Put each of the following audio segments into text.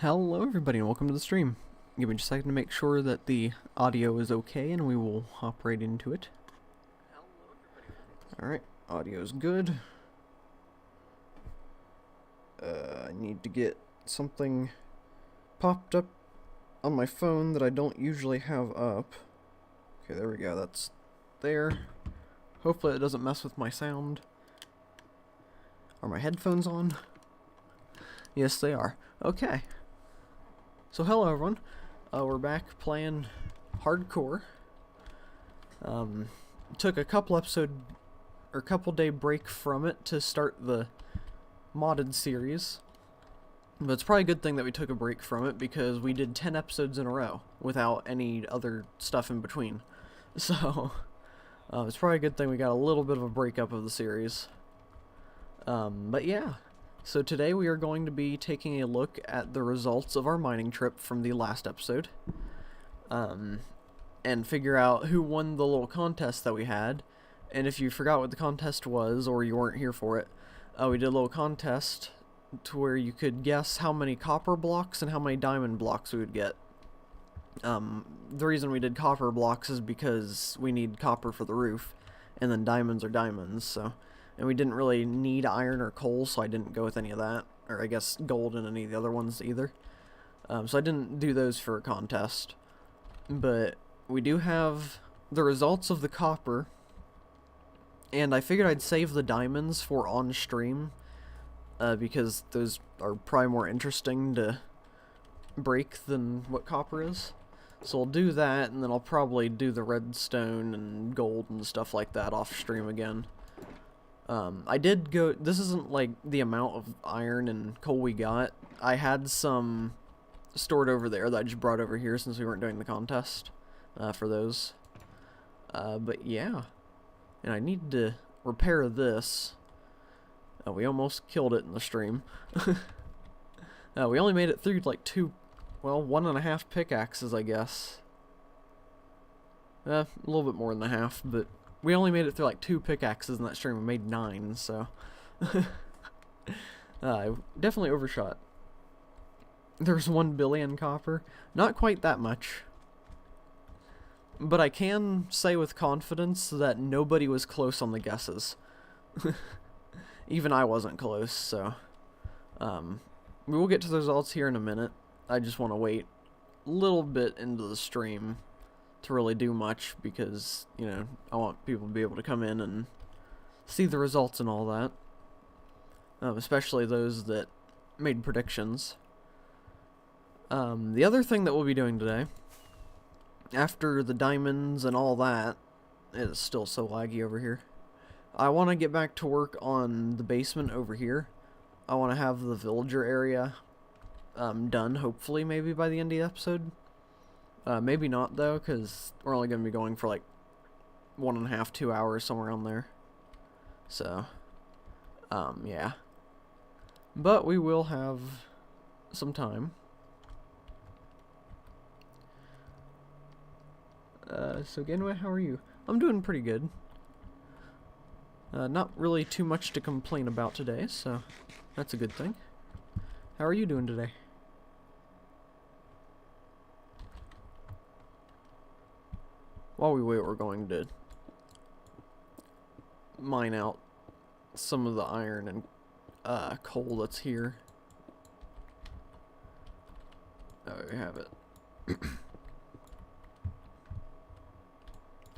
Hello everybody and welcome to the stream. Give me just a second to make sure that the audio is okay and we will hop right into it. Alright, audio's good. I need to get something popped up on my phone that I don't usually have up. Okay, there we go, that's there. Hopefully it doesn't mess with my sound. Are my headphones on? Yes, they are. Okay. So hello everyone, we're back playing hardcore. Took a couple day break from it to start the modded series, but it's probably a good thing that we took a break from it because we did 10 episodes in a row without any other stuff in between. So it's probably a good thing we got a little bit of a breakup of the series. But yeah. So today we are going to be taking a look at the results of our mining trip from the last episode, and figure out who won the little contest that we had. And if you forgot what the contest was, or you weren't here for it, we did a little contest to where you could guess how many copper blocks and how many diamond blocks we would get. The reason we did copper blocks is because we need copper for the roof, and then diamonds are diamonds, so... And we didn't really need iron or coal, so I didn't go with any of that. Or I guess gold and any of the other ones either. So I didn't do those for a contest. But we do have the results of the copper. And I figured I'd save the diamonds for on stream. Because those are probably more interesting to break than what copper is. So I'll do that, and then I'll probably do the redstone and gold and stuff like that off stream again. I did go, this isn't like the amount of iron and coal we got. I had some stored over there that I just brought over here since we weren't doing the contest, for those. But yeah. And I need to repair this. We almost killed it in the stream. We only made it through like 1.5 pickaxes, I guess. A little bit more than a half, but... We only made it through like 2 pickaxes in that stream. We made 9, so... I definitely overshot. There's 1 billion copper. Not quite that much. But I can say with confidence that nobody was close on the guesses. Even I wasn't close, so... we will get to the results here in a minute. I just want to wait a little bit into the stream to really do much because, you know, I want people to be able to come in and see the results and all that. Especially those that made predictions. The other thing that we'll be doing today, after the diamonds and all that, it is still so laggy over here. I want to get back to work on the basement over here. I want to have the villager area done, hopefully, maybe by the end of the episode. Maybe not, though, because we're only going to be going for, like, 1.5, 2 hours, somewhere around there. So, yeah. But we will have some time. So, Genway, how are you? I'm doing pretty good. Not really too much to complain about today, so that's a good thing. How are you doing today? While we wait, we're going to mine out some of the iron and coal that's here. Oh, we have it.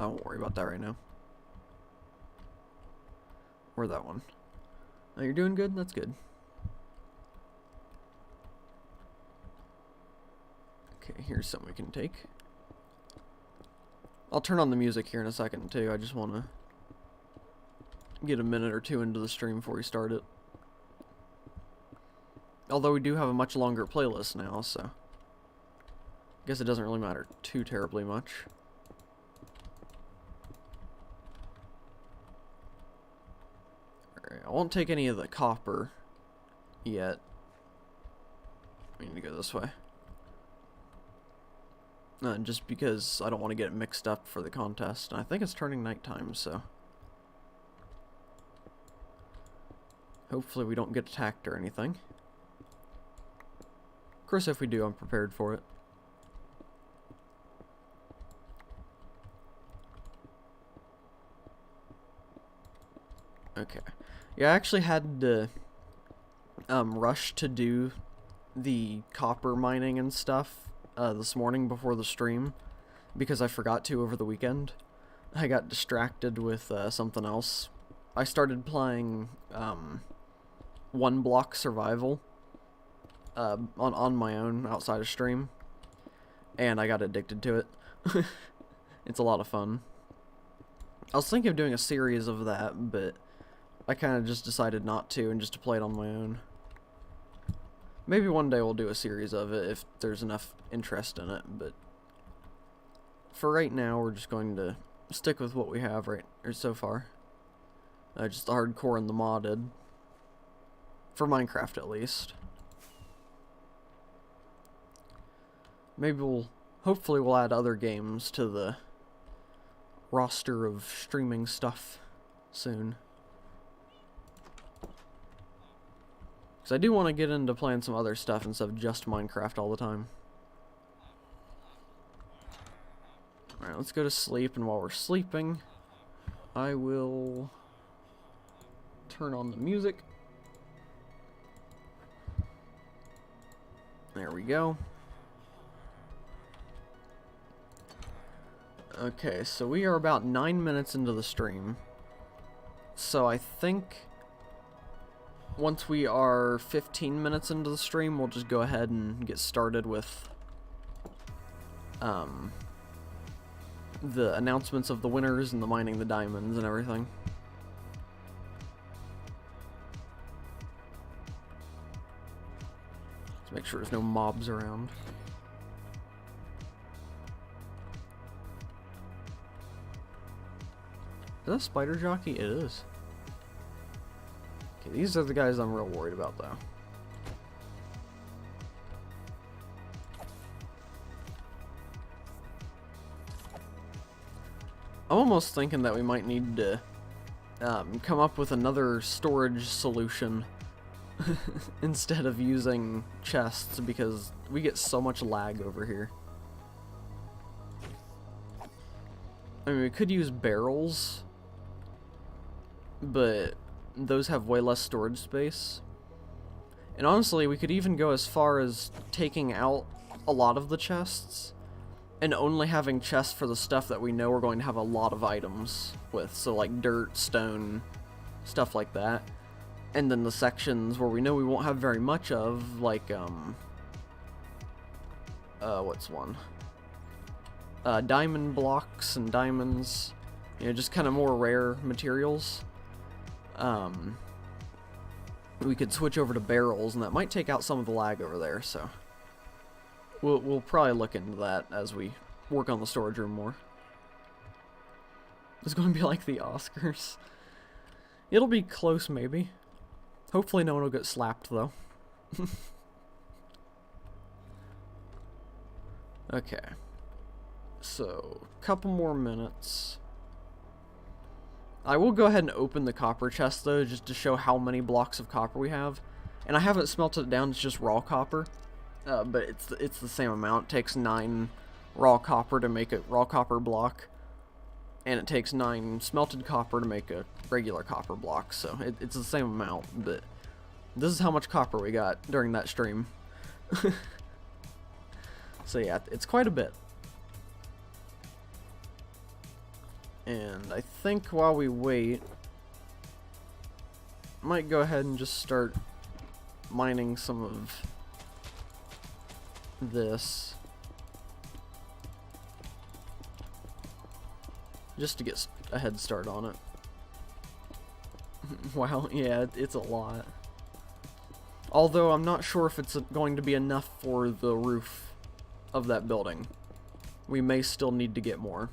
I won't worry about that right now. Or that one. Oh, you're doing good? That's good. Okay, here's something we can take. I'll turn on the music here in a second, too. I just want to get a minute or two into the stream before we start it. Although we do have a much longer playlist now, so... I guess it doesn't really matter too terribly much. Alright, I won't take any of the copper yet. We need to go this way. Just because I don't want to get it mixed up for the contest. And I think it's turning nighttime, so... Hopefully we don't get attacked or anything. course, if we do, I'm prepared for it. Okay. Yeah, I actually had to rush to do the copper mining and stuff this morning before the stream because I forgot to over the weekend. I got distracted with something else. I started playing One Block Survival on my own outside of stream, and I got addicted to it. It's a lot of fun. I was thinking of doing a series of that, but I kind of just decided not to and just to play it on my own. Maybe one day we'll do a series of it if there's enough interest in it, but for right now we're just going to stick with what we have so far. Just the hardcore and the modded. For Minecraft at least. Maybe hopefully we'll add other games to the roster of streaming stuff soon. Because I do want to get into playing some other stuff instead of just Minecraft all the time. Alright, let's go to sleep, and while we're sleeping, I will turn on the music. There we go. Okay, so we are about 9 minutes into the stream. So I think once we are 15 minutes into the stream, we'll just go ahead and get started with the announcements of the winners and the mining the diamonds and everything. Let's make sure there's no mobs around. Is that a spider jockey? It is. Okay, these are the guys I'm real worried about, though. I'm almost thinking that we might need to come up with another storage solution instead of using chests, because we get so much lag over here. I mean, we could use barrels, but those have way less storage space. And honestly, we could even go as far as taking out a lot of the chests and only having chests for the stuff that we know we're going to have a lot of items with. So like dirt, stone, stuff like that. And then the sections where we know we won't have very much of, like, what's one? Diamond blocks and diamonds. You know, just kind of more rare materials. We could switch over to barrels, and that might take out some of the lag over there, so we'll probably look into that as we work on the storage room more. It's going to be like the Oscars. It'll be close, maybe. Hopefully no one will get slapped, though. Okay. So, couple more minutes. I will go ahead and open the copper chest, though, just to show how many blocks of copper we have. And I haven't smelted it down, it's just raw copper. But it's the same amount. It takes 9 raw copper to make a raw copper block. And it takes 9 smelted copper to make a regular copper block. So it's the same amount, but this is how much copper we got during that stream. So yeah, it's quite a bit. And I think while we wait, I might go ahead and just start mining some of this. Just to get a head start on it. Wow, yeah, it's a lot. Although I'm not sure if it's going to be enough for the roof of that building. We may still need to get more.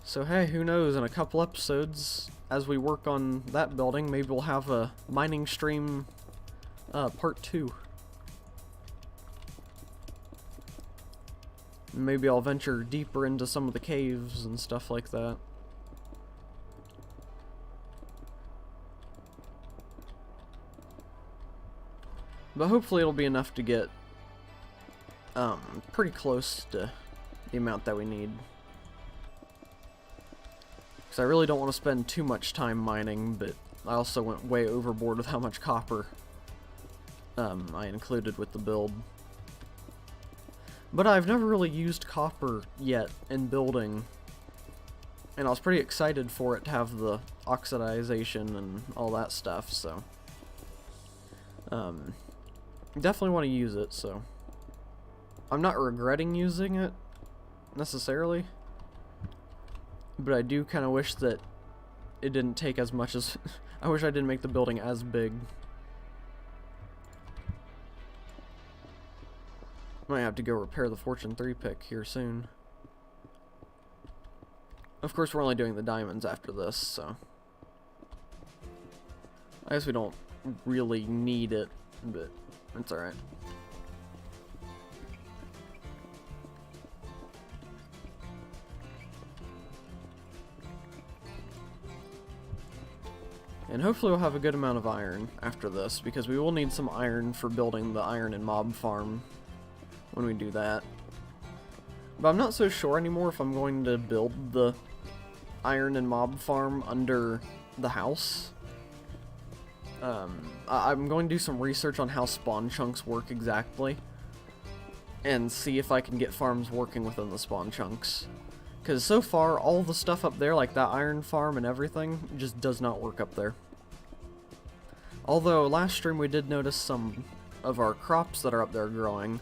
So hey, who knows, in a couple episodes, as we work on that building, maybe we'll have a mining stream part 2. Maybe I'll venture deeper into some of the caves and stuff like that. But hopefully it'll be enough to get pretty close to the amount that we need. Because I really don't want to spend too much time mining, but I also went way overboard with how much copper I included with the build. But I've never really used copper yet in building, and I was pretty excited for it to have the oxidization and all that stuff, so definitely want to use it, so I'm not regretting using it necessarily, but I do kind of wish that it didn't take as much as I wish I didn't make the building as big. Might have to go repair the Fortune 3 pick here soon. Of course, we're only doing the diamonds after this, so I guess we don't really need it, but it's alright. And hopefully we'll have a good amount of iron after this, because we will need some iron for building the iron and mob farm when we do that. But I'm not so sure anymore if I'm going to build the iron and mob farm under the house. I'm going to do some research on how spawn chunks work exactly, and see if I can get farms working within the spawn chunks. Because so far, all the stuff up there, like that iron farm and everything, just does not work up there. Although, last stream we did notice some of our crops that are up there growing,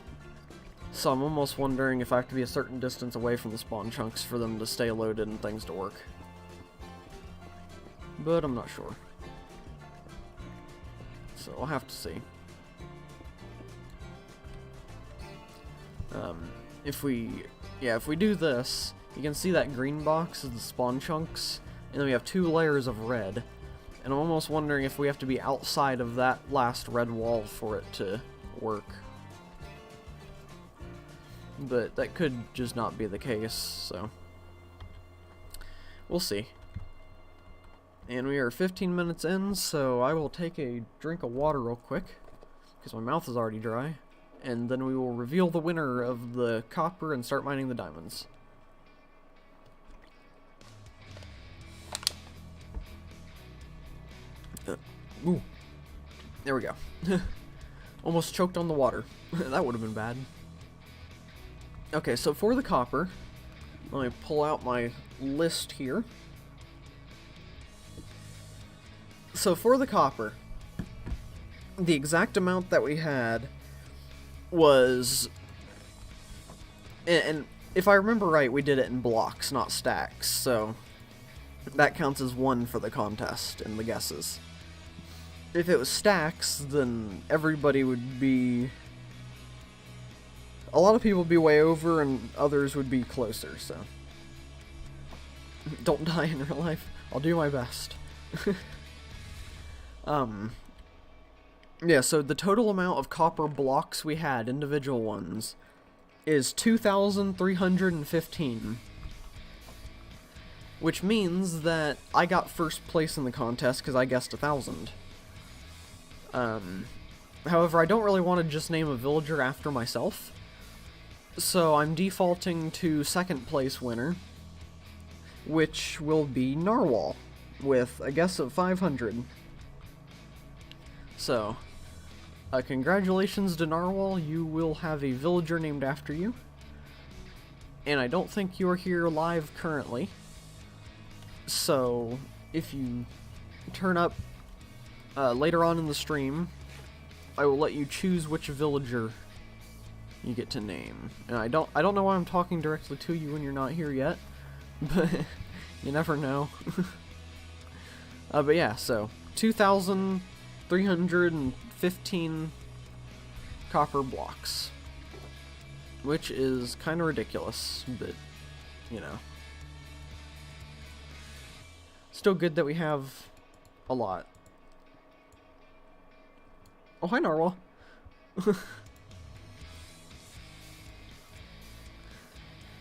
so I'm almost wondering if I have to be a certain distance away from the spawn chunks for them to stay loaded and things to work. But I'm not sure. So I'll have to see. If we do this, you can see that green box is the spawn chunks, and then we have 2 layers of red. And I'm almost wondering if we have to be outside of that last red wall for it to work. But that could just not be the case, so we'll see. And we are 15 minutes in, so I will take a drink of water real quick, because my mouth is already dry, and then we will reveal the winner of the copper and start mining the diamonds. Ooh. There we go. Almost choked on the water. That would have been bad. Okay, so for the copper, let me pull out my list here. So for the copper, the exact amount that we had was, and if I remember right, we did it in blocks, not stacks, so that counts as 1 for the contest in the guesses. If it was stacks, then everybody would be, a lot of people would be way over and others would be closer, so don't die in real life. I'll do my best. Yeah, so the total amount of copper blocks we had, individual ones, is 2,315. Which means that I got first place in the contest because I guessed 1,000. However, I don't really want to just name a villager after myself, so I'm defaulting to second place winner, which will be Narwhal, with a guess of 500. So, congratulations to Narwhal, you will have a villager named after you. And I don't think you're here live currently, so if you turn up later on in the stream, I will let you choose which villager you get to name. And I don't know why I'm talking directly to you when you're not here yet, but you never know. But yeah, so 2,315 copper blocks, which is kind of ridiculous, but you know, still good that we have a lot. Oh, hi, Narwhal.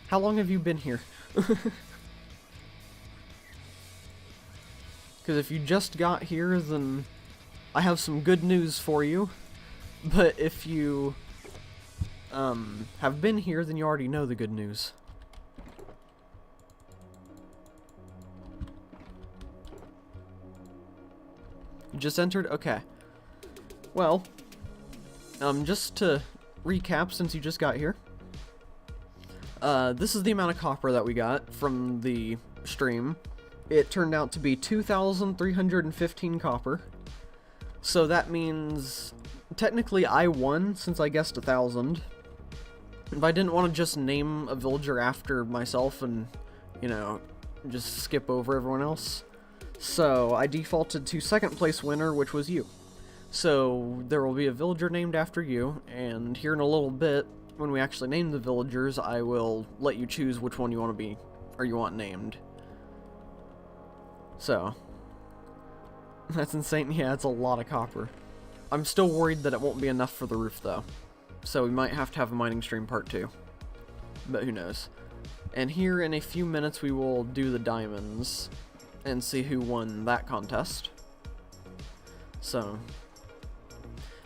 How long have you been here? Because if you just got here, then I have some good news for you. But if you have been here, then you already know the good news. You just entered? Okay. Well, just to recap, since you just got here, this is the amount of copper that we got from the stream. It turned out to be 2,315 copper. So that means, technically I won, since I guessed 1,000. But I didn't want to just name a villager after myself and, you know, just skip over everyone else. So I defaulted to second place winner, which was you. So there will be a villager named after you, and here in a little bit, when we actually name the villagers, I will let you choose which one you want to be, or you want named. So, that's insane. Yeah, it's a lot of copper. I'm still worried that it won't be enough for the roof, though. So we might have to have a mining stream part 2. But who knows. And here in a few minutes we will do the diamonds and see who won that contest. So,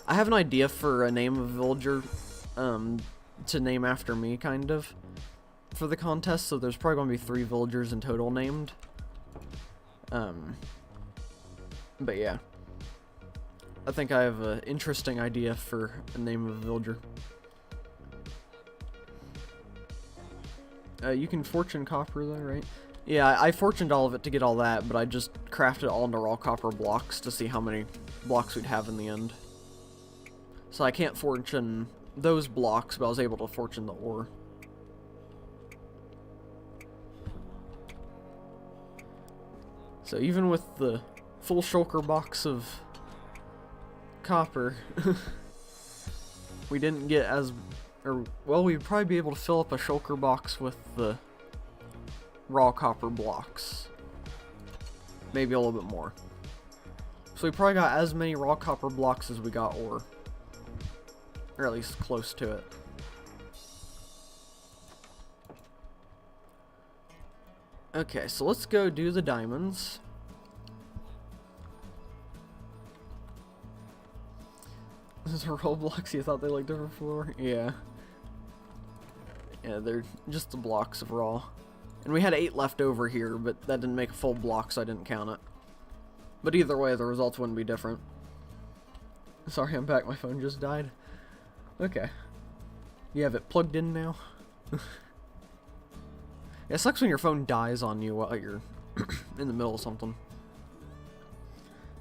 I have an idea for a name of a villager to name after me, kind of, for the contest, so there's probably going to be 3 villagers in total named. But yeah. I think I have an interesting idea for a name of a villager. You can fortune copper though, right? Yeah, I fortuned all of it to get all that, but I just crafted it all into raw copper blocks to see how many blocks we'd have in the end. So I can't fortune those blocks, but I was able to fortune the ore. So even with the full shulker box of copper, we didn't get as, or well, we'd probably be able to fill up a shulker box with the raw copper blocks. Maybe a little bit more. So we probably got as many raw copper blocks as we got ore. Or at least close to it. Okay, so let's go do the diamonds. Those are Roblox, you thought they looked different before? Yeah. Yeah, they're just the blocks of raw. And we had 8 left over here, but that didn't make a full block, so I didn't count it. But either way, the results wouldn't be different. Sorry, I'm back, my phone just died. Okay. You have it plugged in now? It sucks when your phone dies on you while you're in the middle of something.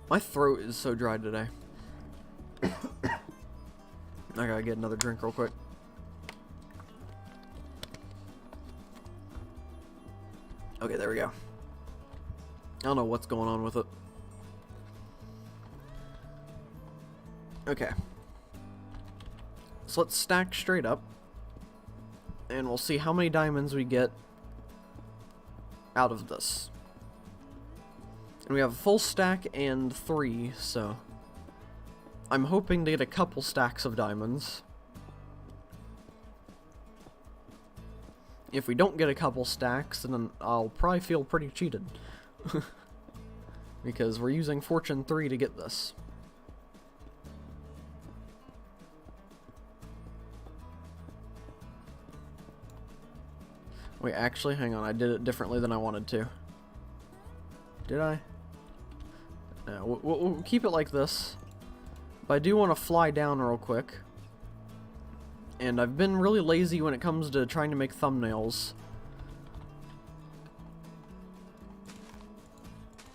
My throat is so dry today. I gotta get another drink real quick. Okay, there we go. I don't know what's going on with it. Okay. So let's stack straight up. And we'll see how many diamonds we get out of this. And we have a full stack and 3, so I'm hoping to get a couple stacks of diamonds. If we don't get a couple stacks, then I'll probably feel pretty cheated. Because we're using Fortune 3 to get this. Wait, actually, hang on, I did it differently than I wanted to. Did I? No, we'll keep it like this. But I do want to fly down real quick. And I've been really lazy when it comes to trying to make thumbnails.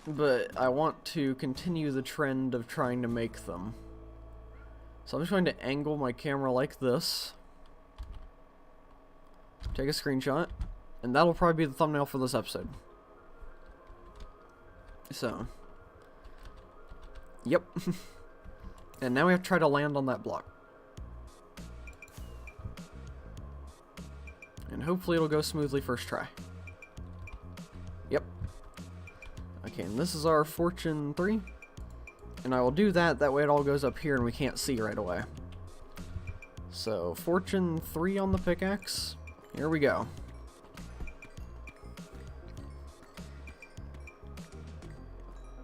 But I want to continue the trend of trying to make them. So I'm just going to angle my camera like this. Take a screenshot. And that'll probably be the thumbnail for this episode. So. Yep. And now we have to try to land on that block. And hopefully it'll go smoothly first try. Yep. Okay, and this is our Fortune 3. And I will do that, that way it all goes up here and we can't see right away. So, Fortune 3 on the pickaxe. Here we go.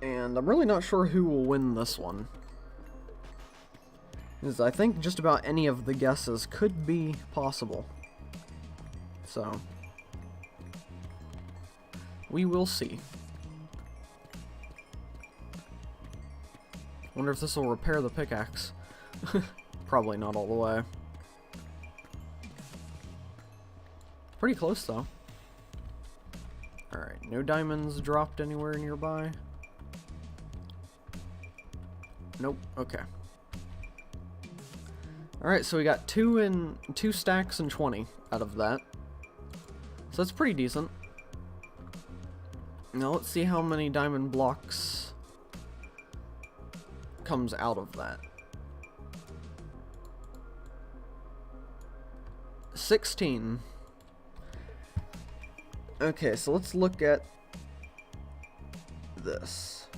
And I'm really not sure who will win this one. Because I think just about any of the guesses could be possible. So, we will see. Wonder if this will repair the pickaxe. Probably not all the way. Pretty close though. Alright, no diamonds dropped anywhere nearby. Nope, okay. Alright, so we got 2 stacks and 20 out of that. So that's pretty decent. Now let's see how many diamond blocks comes out of that. 16. Okay, so let's look at this.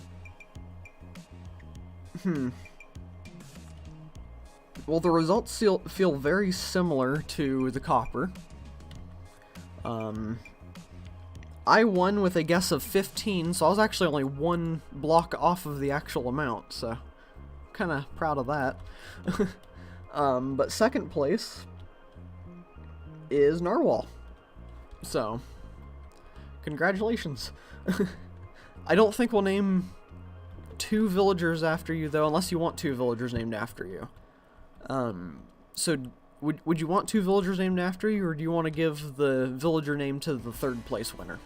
Well, the results feel very similar to the copper. I won with a guess of 15, so I was actually only 1 block off of the actual amount, so kind of proud of that. But second place is Narwhal. So, congratulations. I don't think we'll name 2 villagers after you, though, unless you want 2 villagers named after you. So would you want 2 villagers named after you, or do you want to give the villager name to the 3rd place winner?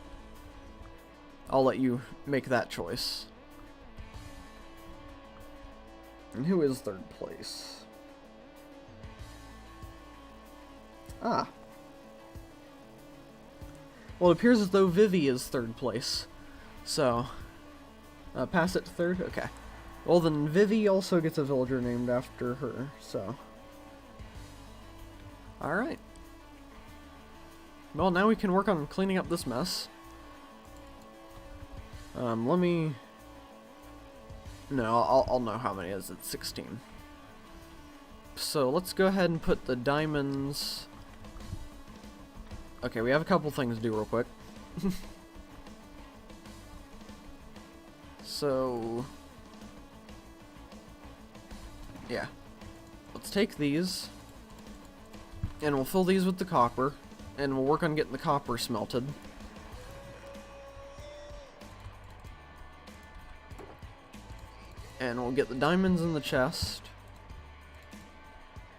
I'll let you make that choice. And who is 3rd place? Ah. Well, it appears as though Vivi is 3rd place. So, pass it to 3rd? Okay. Well, then Vivi also gets a villager named after her, so. Alright. Well, now we can work on cleaning up this mess. Let me... No, I'll know how many it is. It's 16. So, let's go ahead and put the diamonds... Okay, we have a couple things to do real quick. So... Yeah. Let's take these, and we'll fill these with the copper, and we'll work on getting the copper smelted. And we'll get the diamonds in the chest,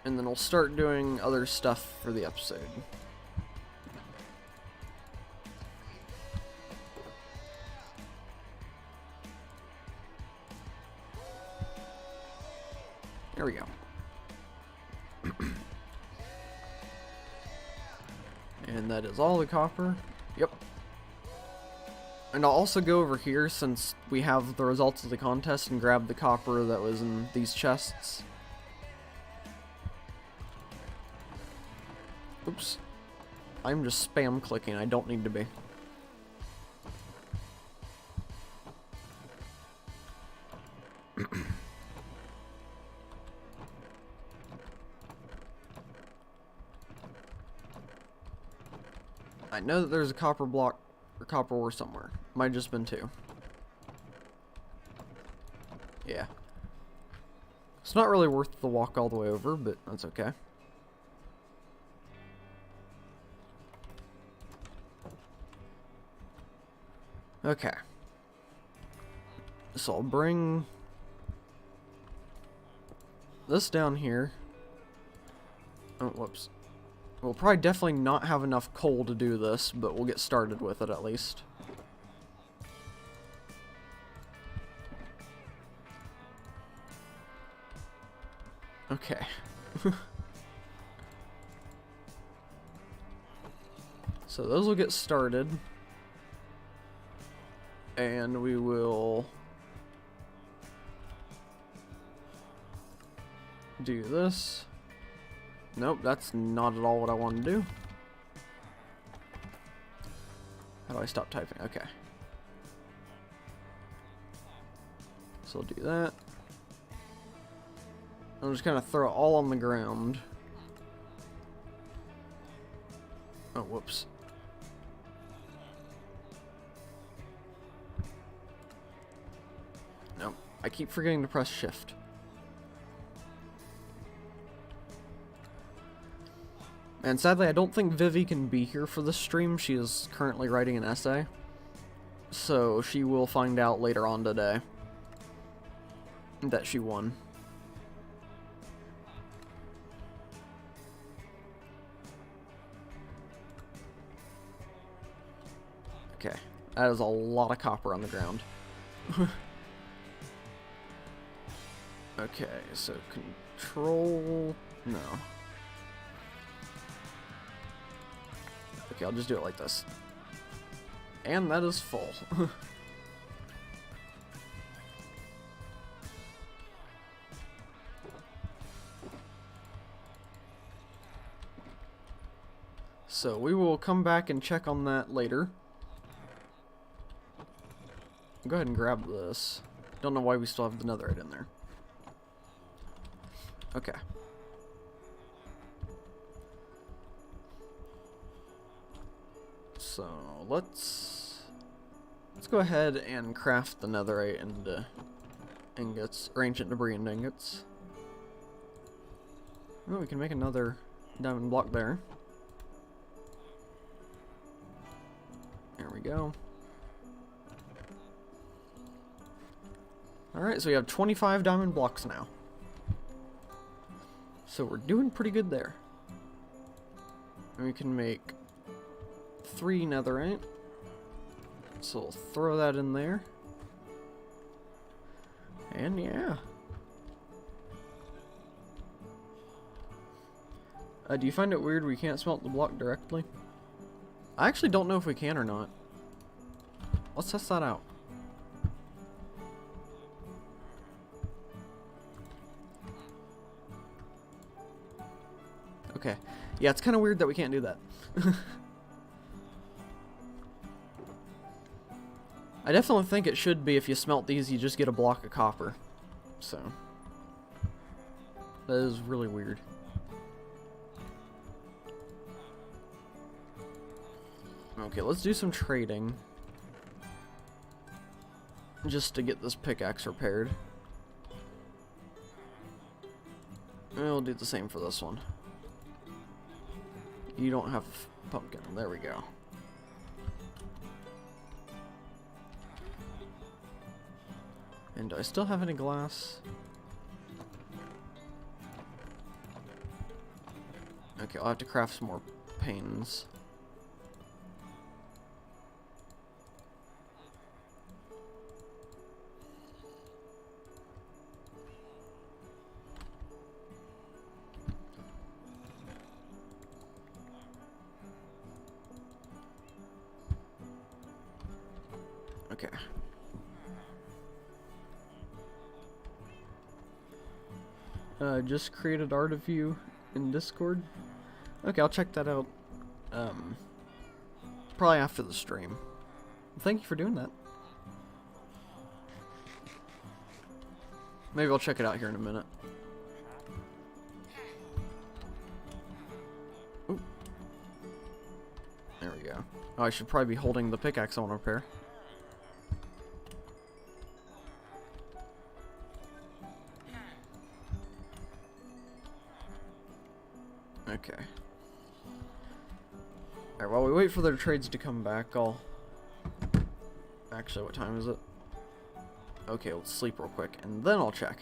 and then we'll start doing other stuff for the episode. There we go. And that is all the copper. Yep. And I'll also go over here, since we have the results of the contest, and grab the copper that was in these chests. Oops. I'm just spam clicking. I don't need to be. I know that there's a copper block or copper ore somewhere. Might have just been 2. Yeah. It's not really worth the walk all the way over, but that's okay. Okay. So I'll bring this down here. Oh, whoops. We'll probably definitely not have enough coal to do this, but we'll get started with it at least. Okay. So those will get started. And we will do this. Nope, that's not at all what I want to do. How do I stop typing? Okay. So I'll do that. I'm just gonna throw it all on the ground. Oh, whoops. Nope, I keep forgetting to press shift. And sadly, I don't think Vivi can be here for this stream. She is currently writing an essay. So she will find out later on today that she won. Okay, that is a lot of copper on the ground. Okay, so control... no. Okay, I'll just do it like this. And that is full. So we will come back and check on that later. Go ahead and grab this. Don't know why we still have the netherite in there. Okay. So let's go ahead and craft the netherite into ingots, or ancient debris into ingots. Oh, we can make another diamond block there. There we go. Alright, so we have 25 diamond blocks now. So we're doing pretty good there. And we can make 3 netherite. So we'll throw that in there. And yeah. Do you find it weird we can't smelt the block directly? I actually don't know if we can or not. Let's test that out. Okay. Yeah, it's kind of weird that we can't do that. I definitely think it should be if you smelt these, you just get a block of copper. So. That is really weird. Okay, let's do some trading. Just to get this pickaxe repaired. And we'll do the same for this one. You don't have pumpkin. There we go. And do I still have any glass? Okay, I'll have to craft some more panes. Okay. Just created art of you in Discord. Okay, I'll check that out. Probably after the stream. Thank you for doing that. Maybe I'll check it out here in a minute. Ooh. There we go. Oh, I should probably be holding the pickaxe I want to repair. Okay. Alright, while we wait for their trades to come back, I'll... Actually, what time is it? Okay, let's sleep real quick, and then I'll check.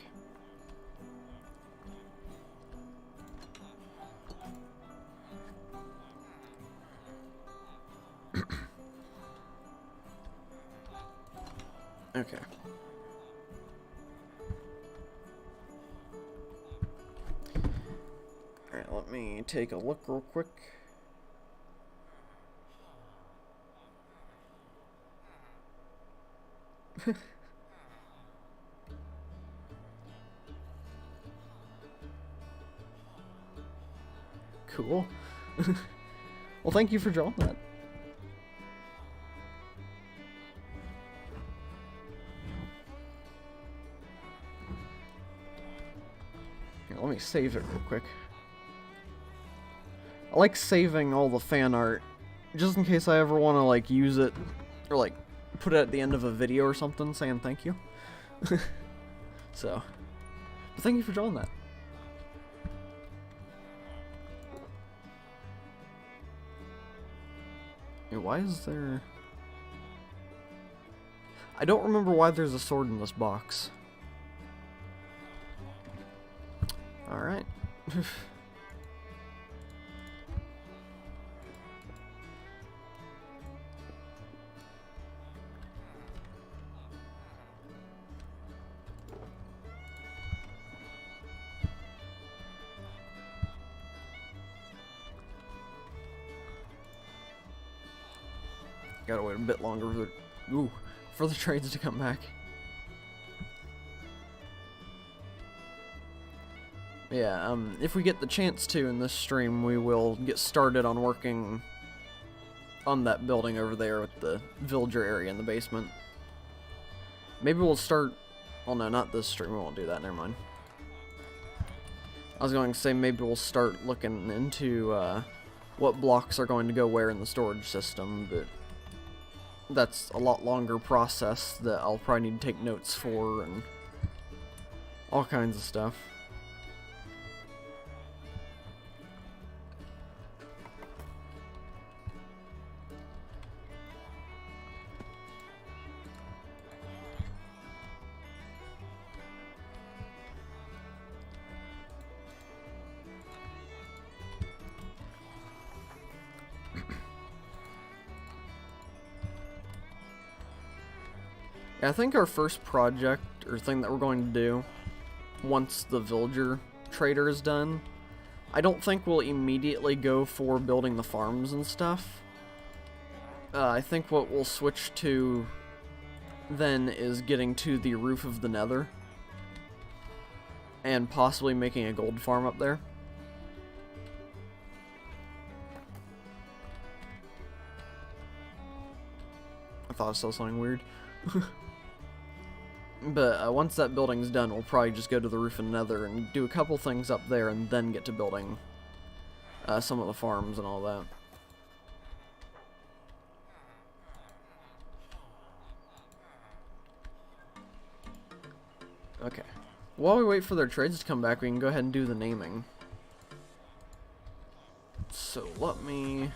Okay. Alright, let me take a look real quick. Cool. Well, thank you for drawing that. Here, let me save it real quick. I like saving all the fan art, just in case I ever want to, like, use it, or, like, put it at the end of a video or something saying thank you. So, but thank you for drawing that. Hey, why is there... I don't remember why there's a sword in this box. Alright. Gotta wait a bit longer for the trains to come back. Yeah, if we get the chance to in this stream, we will get started on working on that building over there with the villager area in the basement. Maybe we'll start... Well, no, not this stream. We won't do that. Never mind. I was going to say maybe we'll start looking into what blocks are going to go where in the storage system, but that's a lot longer process that I'll probably need to take notes for and all kinds of stuff. I think our first project, or thing that we're going to do, once the villager trader is done, I don't think we'll immediately go for building the farms and stuff. I think what we'll switch to then is getting to the roof of the Nether, and possibly making a gold farm up there. I thought I saw something weird. But once that building's done, we'll probably just go to the roof of Nether and do a couple things up there and then get to building some of the farms and all that. Okay. While we wait for their trades to come back, we can go ahead and do the naming. So let me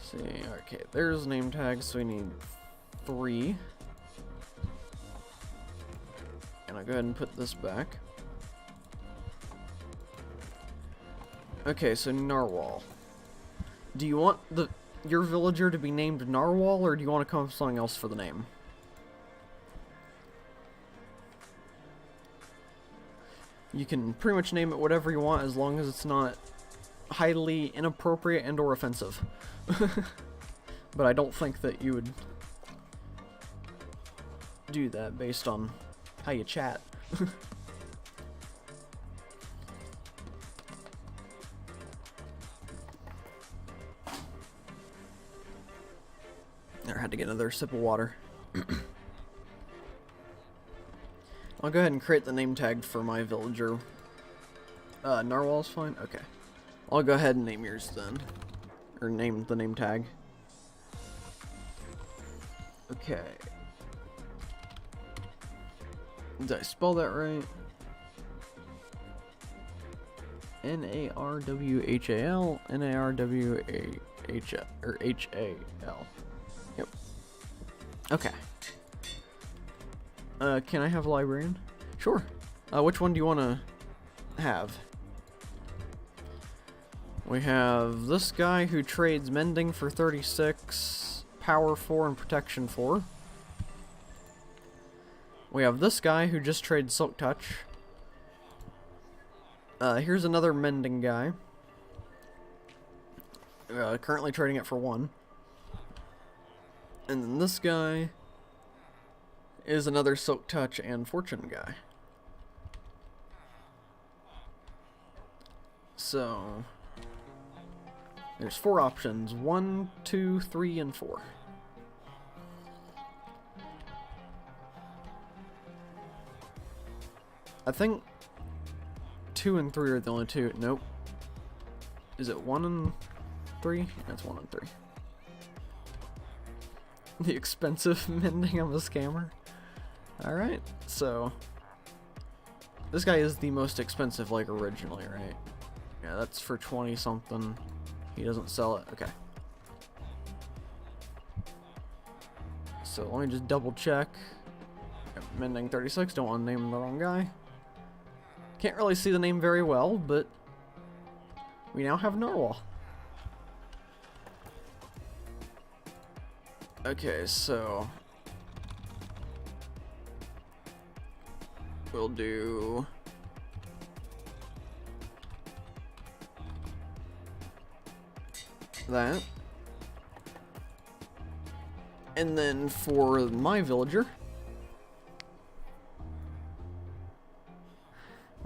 see. Okay, there's name tags, so we need 3. And I'll go ahead and put this back. Okay, so Narwhal. Do you want your villager to be named Narwhal, or do you want to come up with something else for the name? You can pretty much name it whatever you want as long as it's not highly inappropriate and or offensive. But I don't think that you would do that based on how you chat. There, I had to get another sip of water. I'll go ahead and create the name tag for my villager. Narwhal's fine? Okay. I'll go ahead and name yours then. Or name the name tag. Okay. Did I spell that right? Narwhal, Narwhal, or Hal. Yep. Okay. Can I have a librarian? Sure. Which one do you want to have? We have this guy who trades mending for 36, power 4, and protection 4. We have this guy who just trades Silk Touch. Here's another mending guy. Currently trading it for 1. And then this guy is another Silk Touch and Fortune guy. So there's 4 options. 1, 2, 3, and 4. I think 2 and 3 are the only 2. Nope. Is it 1 and 3? That's 1 and 3. The expensive mending, I'm a scammer. Alright, so this guy is the most expensive, like, originally, right? Yeah, that's for 20 something. He doesn't sell it. Okay. So let me just double check. Mending 36, don't want to name the wrong guy. Can't really see the name very well, but we now have Narwhal. Okay, so we'll do that. And then for my villager,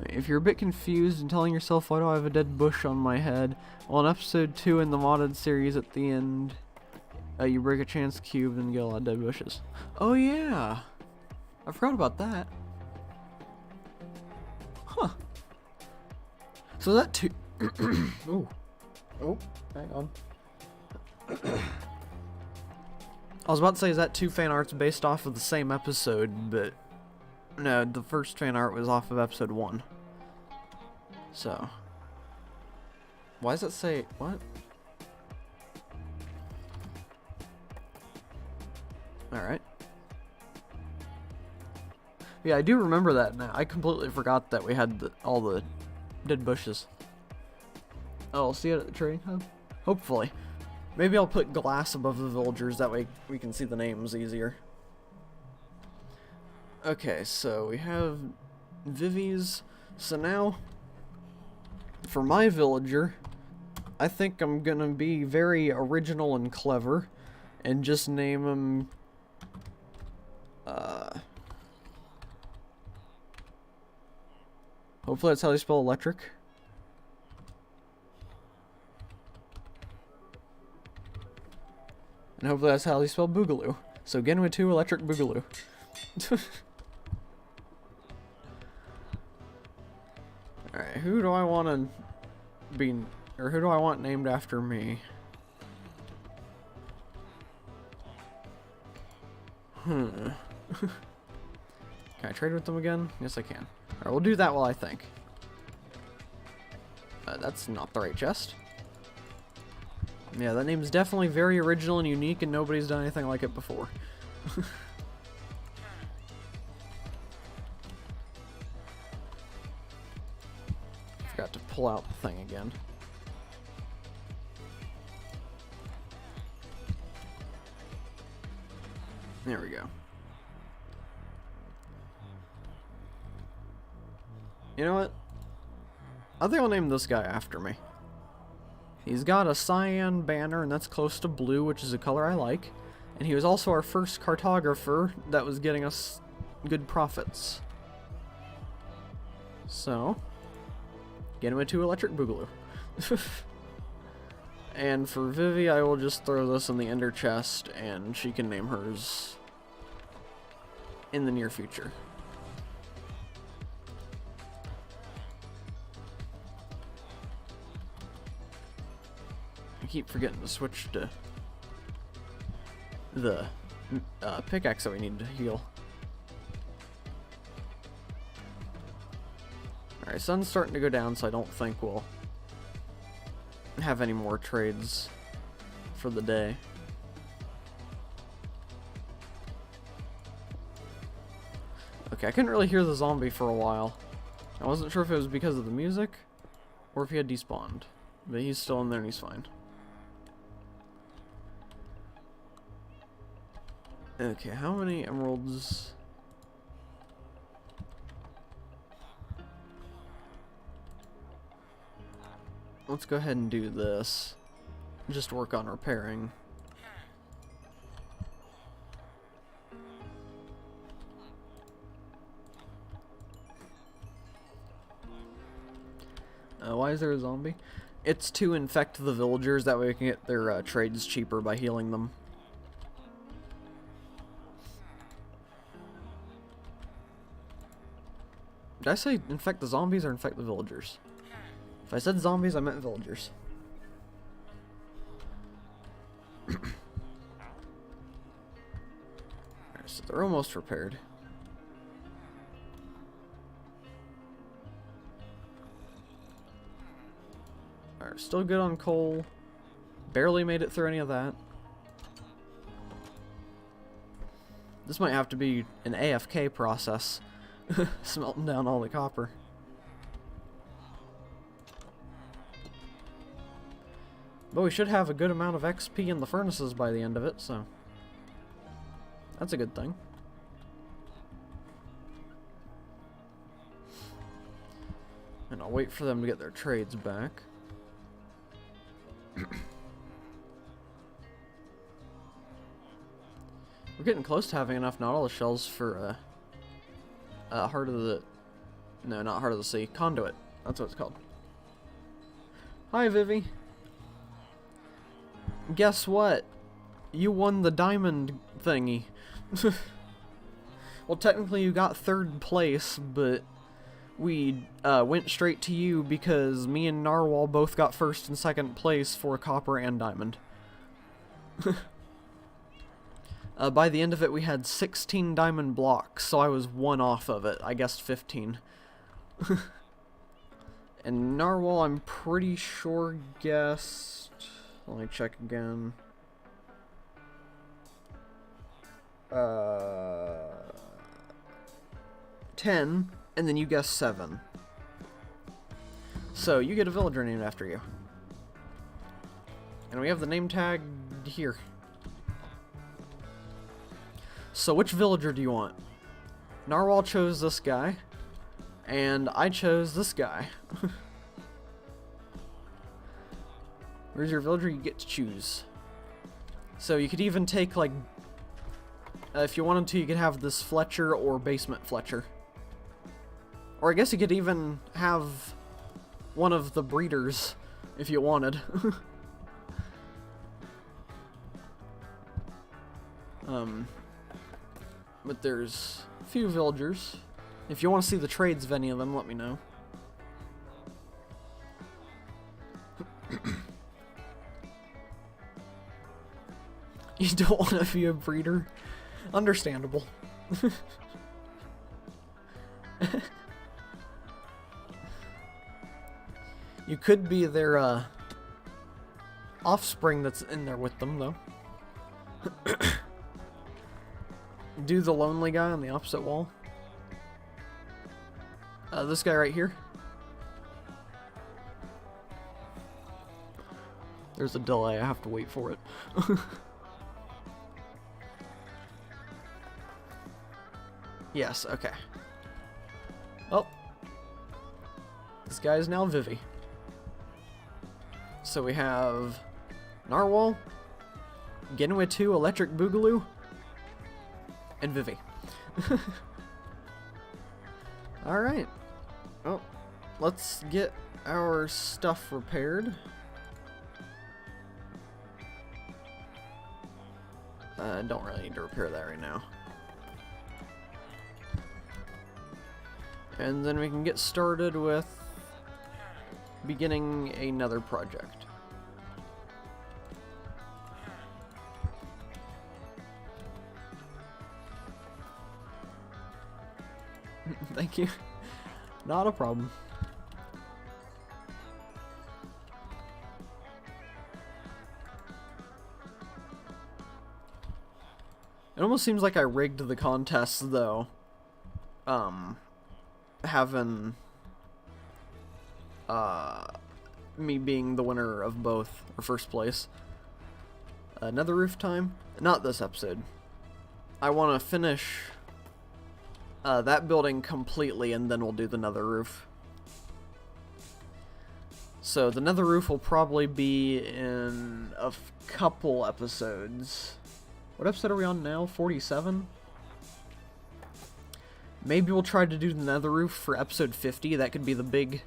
if you're a bit confused and telling yourself, why do I have a dead bush on my head? Well, in episode 2 in the modded series at the end, you break a chance cube and get a lot of dead bushes. Oh yeah! I forgot about that. Huh. So that too... Ooh. Oh, hang on. I was about to say, is that 2 fan arts based off of the same episode, but no, the first fan art was off of episode 1. So, why does it say, what? Alright. Yeah, I do remember that now. I completely forgot that we had all the dead bushes. Oh, I'll see it at the trading hub? Hopefully. Maybe I'll put glass above the villagers, that way we can see the names easier. Okay, so we have Vivi's. So now, for my villager, I think I'm gonna be very original and clever, and just name him, hopefully that's how you spell electric. And hopefully that's how you spell Boogaloo. So Genwa 2 Electric Boogaloo. Alright, who do I want to be, or who do I want named after me? Can I trade with them again? Yes, I can. Alright, we'll do that while I think. That's not the right chest. Yeah, that name's definitely very original and unique, and nobody's done anything like it before. Forgot to pull out the thing again. There we go. You know what? I think I'll name this guy after me. He's got a cyan banner, and that's close to blue, which is a color I like. And he was also our first cartographer that was getting us good profits. So, get him into Electric Boogaloo. And for Vivi, I will just throw this in the ender chest, and she can name hers in the near future. I keep forgetting to switch to the pickaxe that we need to heal. Alright, sun's starting to go down, so I don't think we'll have any more trades for the day. Okay, I couldn't really hear the zombie for a while. I wasn't sure if it was because of the music or if he had despawned, but he's still in there and he's fine. Okay, how many emeralds? Let's go ahead and do this. Just work on repairing. Why is there a zombie? It's to infect the villagers, that way we can get their trades cheaper by healing them. Did I say infect the zombies or infect the villagers? If I said zombies, I meant villagers. Alright, so they're almost repaired. Alright, still good on coal. Barely made it through any of that. This might have to be an AFK process. Smelting down all the copper. But we should have a good amount of XP in the furnaces by the end of it, so that's a good thing. And I'll wait for them to get their trades back. We're getting close to having enough Nautilus shells for Heart of the... No, not Heart of the Sea. Conduit. That's what it's called. Hi, Vivi. Guess what? You won the diamond thingy. Well, technically you got 3rd place, but we went straight to you because me and Narwhal both got 1st and 2nd place for copper and diamond. By the end of it, we had 16 diamond blocks, so I was 1 off of it. I guessed 15. And Narwhal, I'm pretty sure, guessed... Let me check again. 10, and then you guessed 7. So, you get a villager named after you. And we have the name tag here. So, which villager do you want? Narwhal chose this guy, and I chose this guy. Where's your villager? You get to choose. So you could even take, like, if you wanted to, you could have this Fletcher or Basement Fletcher. Or I guess you could even have one of the breeders, if you wanted. But there's a few villagers. If you want to see the trades of any of them, let me know. You don't want to be a breeder? Understandable. You could be their offspring that's in there with them, though. Do the lonely guy on the opposite wall. This guy right here. There's a delay, I have to wait for it. Yes, okay. Oh. This guy is now Vivi. So we have Narwhal, Genway 2, Electric Boogaloo, and Vivi. Alright. Well, let's get our stuff repaired. Don't really need to repair that right now. And then we can get started with beginning another project. Thank you. Not a problem. It almost seems like I rigged the contest, though. Having me being the winner of both, or first place. Nether roof time? Not this episode. I want to finish that building completely, and then we'll do the nether roof. So the nether roof will probably be in a couple episodes. What episode are we on now? 47? Maybe we'll try to do the nether roof for episode 50. That could be the big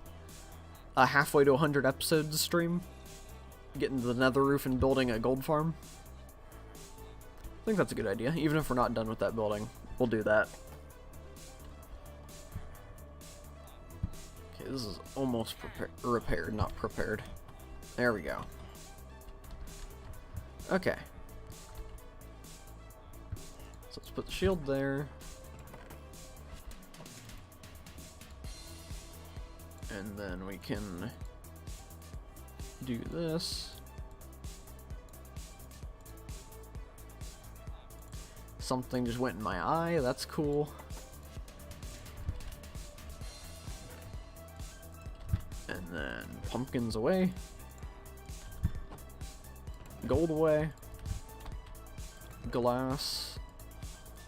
halfway to 100 episodes stream. Getting the nether roof and building a gold farm. I think that's a good idea. Even if we're not done with that building, we'll do that. Okay, this is almost repaired, not prepared. There we go. Okay. So let's put the shield there. And then we can do this. Something just went in my eye. That's cool. And then pumpkins away. Gold away. Glass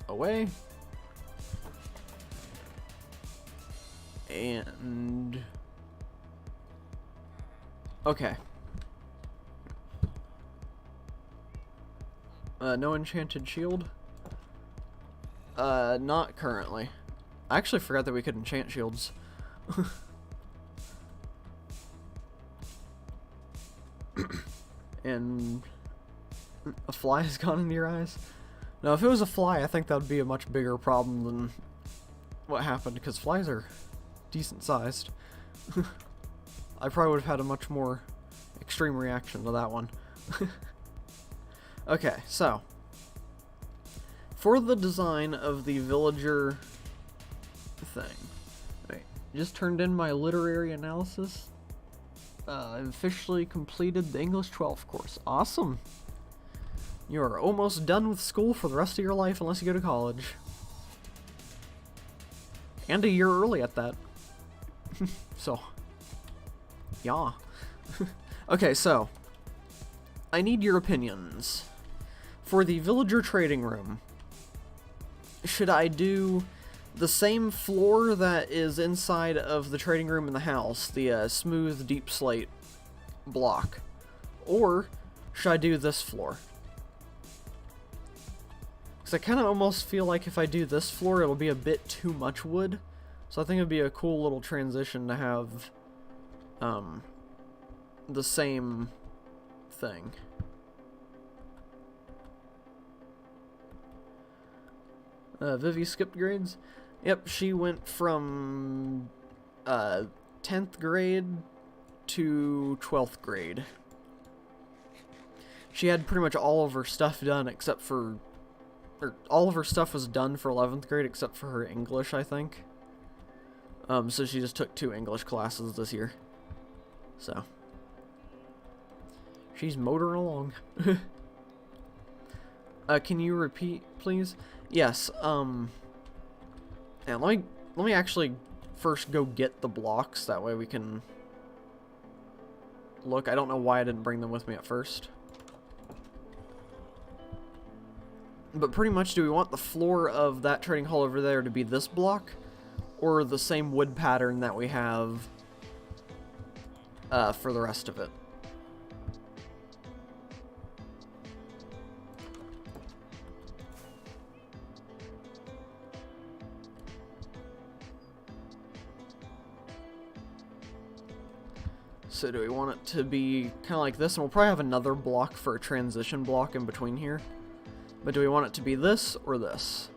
away. And okay. No enchanted shield. Not currently. I actually forgot that we could enchant shields. And a fly has gone into your eyes. Now, if it was a fly, I think that would be a much bigger problem than what happened, because flies are decent sized. I probably would have had a much more extreme reaction to that one. Okay, so for the design of the villager thing, wait, just turned in my literary analysis. I've officially completed the English 12th course. Awesome. You are almost done with school for the rest of your life unless you go to college. And a year early at that. So, yeah. Okay, so I need your opinions. For the villager trading room, should I do the same floor that is inside of the trading room in the house, the smooth deep slate block, or should I do this floor? Because I kind of almost feel like if I do this floor, it'll be a bit too much wood. So I think it'd be a cool little transition to have the same thing. Vivi skipped grades. Yep, she went from 10th grade to 12th grade. She had pretty much all of her stuff done except for, or all of her stuff was done for 11th grade except for her English, I think. So she just took 2 English classes this year. So she's motoring along. Can you repeat, please? Yes, and let me actually first go get the blocks, that way we can look. I don't know why I didn't bring them with me at first. But pretty much, do we want the floor of that trading hall over there to be this block, or the same wood pattern that we have for the rest of it? So do we want it to be kind of like this? And we'll probably have another block for a transition block in between here. But do we want it to be this or this?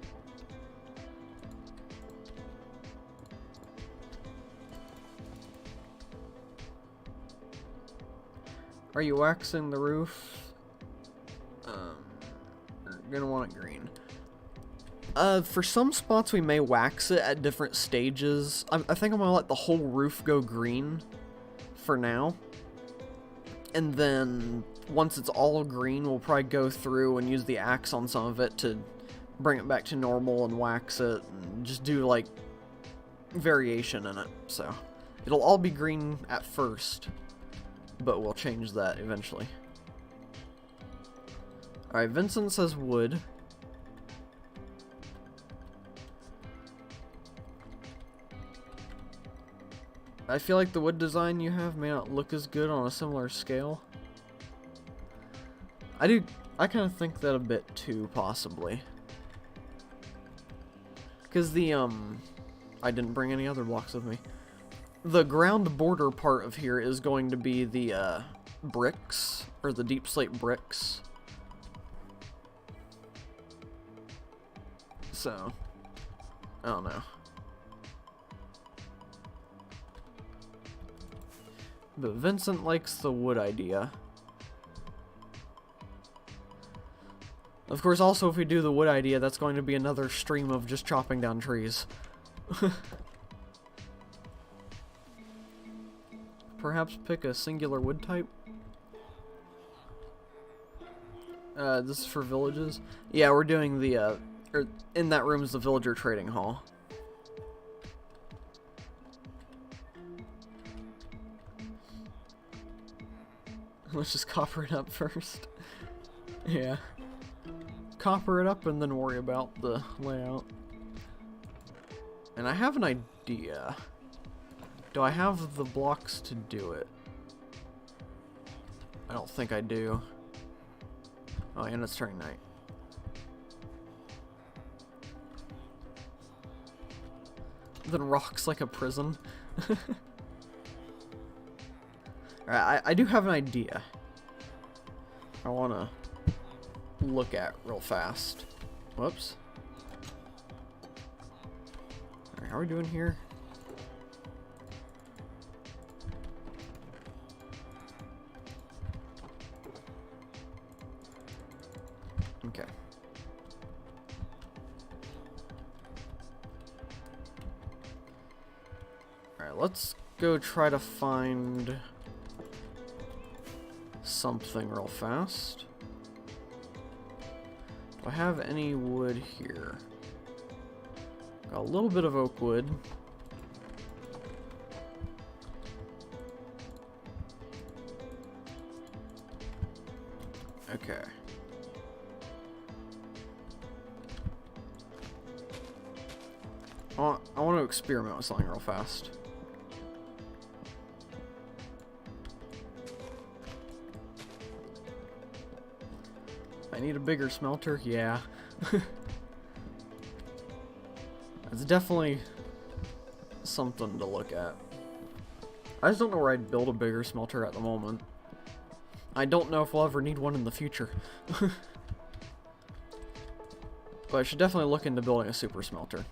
Are you waxing the roof? You're gonna want it green. For some spots we may wax it at different stages. I think I'm gonna let the whole roof go green for now, and then once it's all green, we'll probably go through and use the axe on some of it to bring it back to normal and wax it and just do like variation in it. So it'll all be green at first, but we'll change that eventually. Alright, Vincent says wood. I feel like the wood design you have may not look as good on a similar scale. I kind of think that a bit too, possibly. Because the, I didn't bring any other blocks with me. The ground border part of here is going to be the, bricks, or the deep slate bricks. So, I don't know. But Vincent likes the wood idea. Of course, also, if we do the wood idea, that's going to be another stream of just chopping down trees. Perhaps pick a singular wood type. This is for villages. Yeah, we're doing the or in that room is the villager trading hall. Let's just copper it up first. Yeah. Copper it up and then worry about the layout. And I have an idea. Do I have the blocks to do it? I don't think I do. Oh, and it's turning night. Then rocks like a prison. Alright, I do have an idea I want to look at real fast. Whoops. Alright, how are we doing here? Okay. Alright, let's go try to find something real fast. Do I have any wood here? Got a little bit of oak wood. Okay. I want to experiment with something real fast. I need a bigger smelter? Yeah. It's definitely something to look at. I just don't know where I'd build a bigger smelter at the moment. I don't know if we'll ever need one in the future. But I should definitely look into building a super smelter.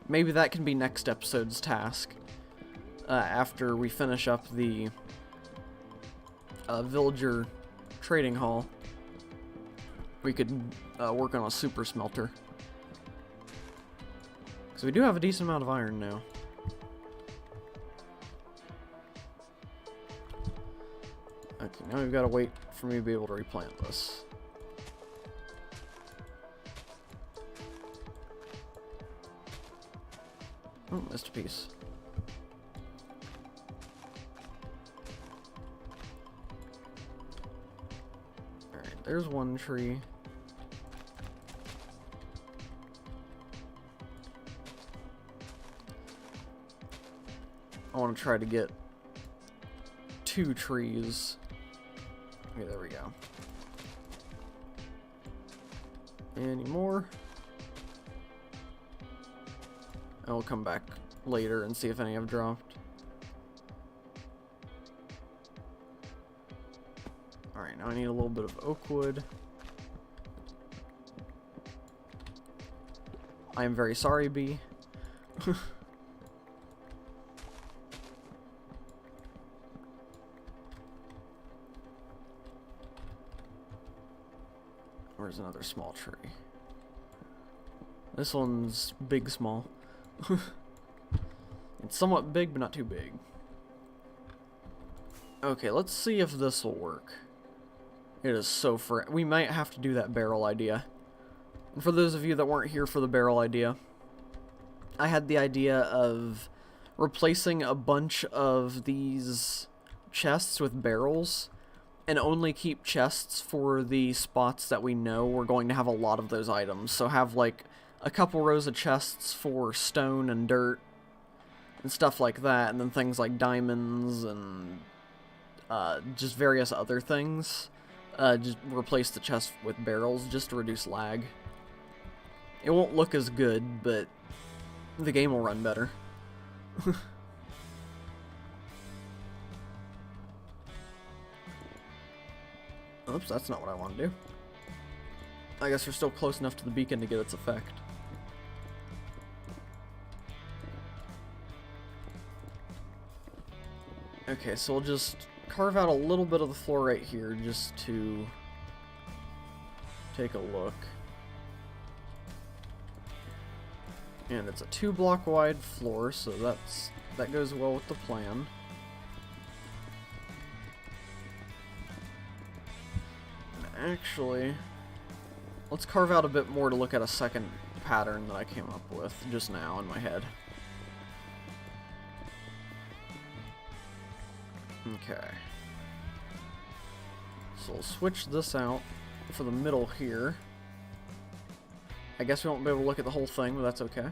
Maybe that can be next episode's task. After we finish up the villager trading hall, we could work on a super smelter. Because we do have a decent amount of iron now. Okay, now we've got to wait for me to be able to replant this. Oh, missed a piece. Alright, there's one tree. I want to try to get 2 trees. Okay, there we go. Any more? I'll come back later and see if any have dropped. Alright, now I need a little bit of oak wood. I am very sorry, bee. Where's another small tree? This one's big small. It's somewhat big, but not too big. Okay, let's see if this will work. It is so we might have to do that barrel idea. And for those of you that weren't here for the barrel idea, I had the idea of replacing a bunch of these chests with barrels and only keep chests for the spots that we know we're going to have a lot of those items. So have like a couple rows of chests for stone and dirt and stuff like that, and then things like diamonds and just various other things. Just replace the chest with barrels just to reduce lag. It won't look as good, but the game will run better. Oops, that's not what I want to do. I guess we're still close enough to the beacon to get its effect. Okay, so we'll just carve out a little bit of the floor right here just to take a look. And it's a 2-block wide floor, so that goes well with the plan. And actually, let's carve out a bit more to look at a second pattern that I came up with just now in my head. Okay. So we'll switch this out for the middle here. I guess we won't be able to look at the whole thing, but that's okay.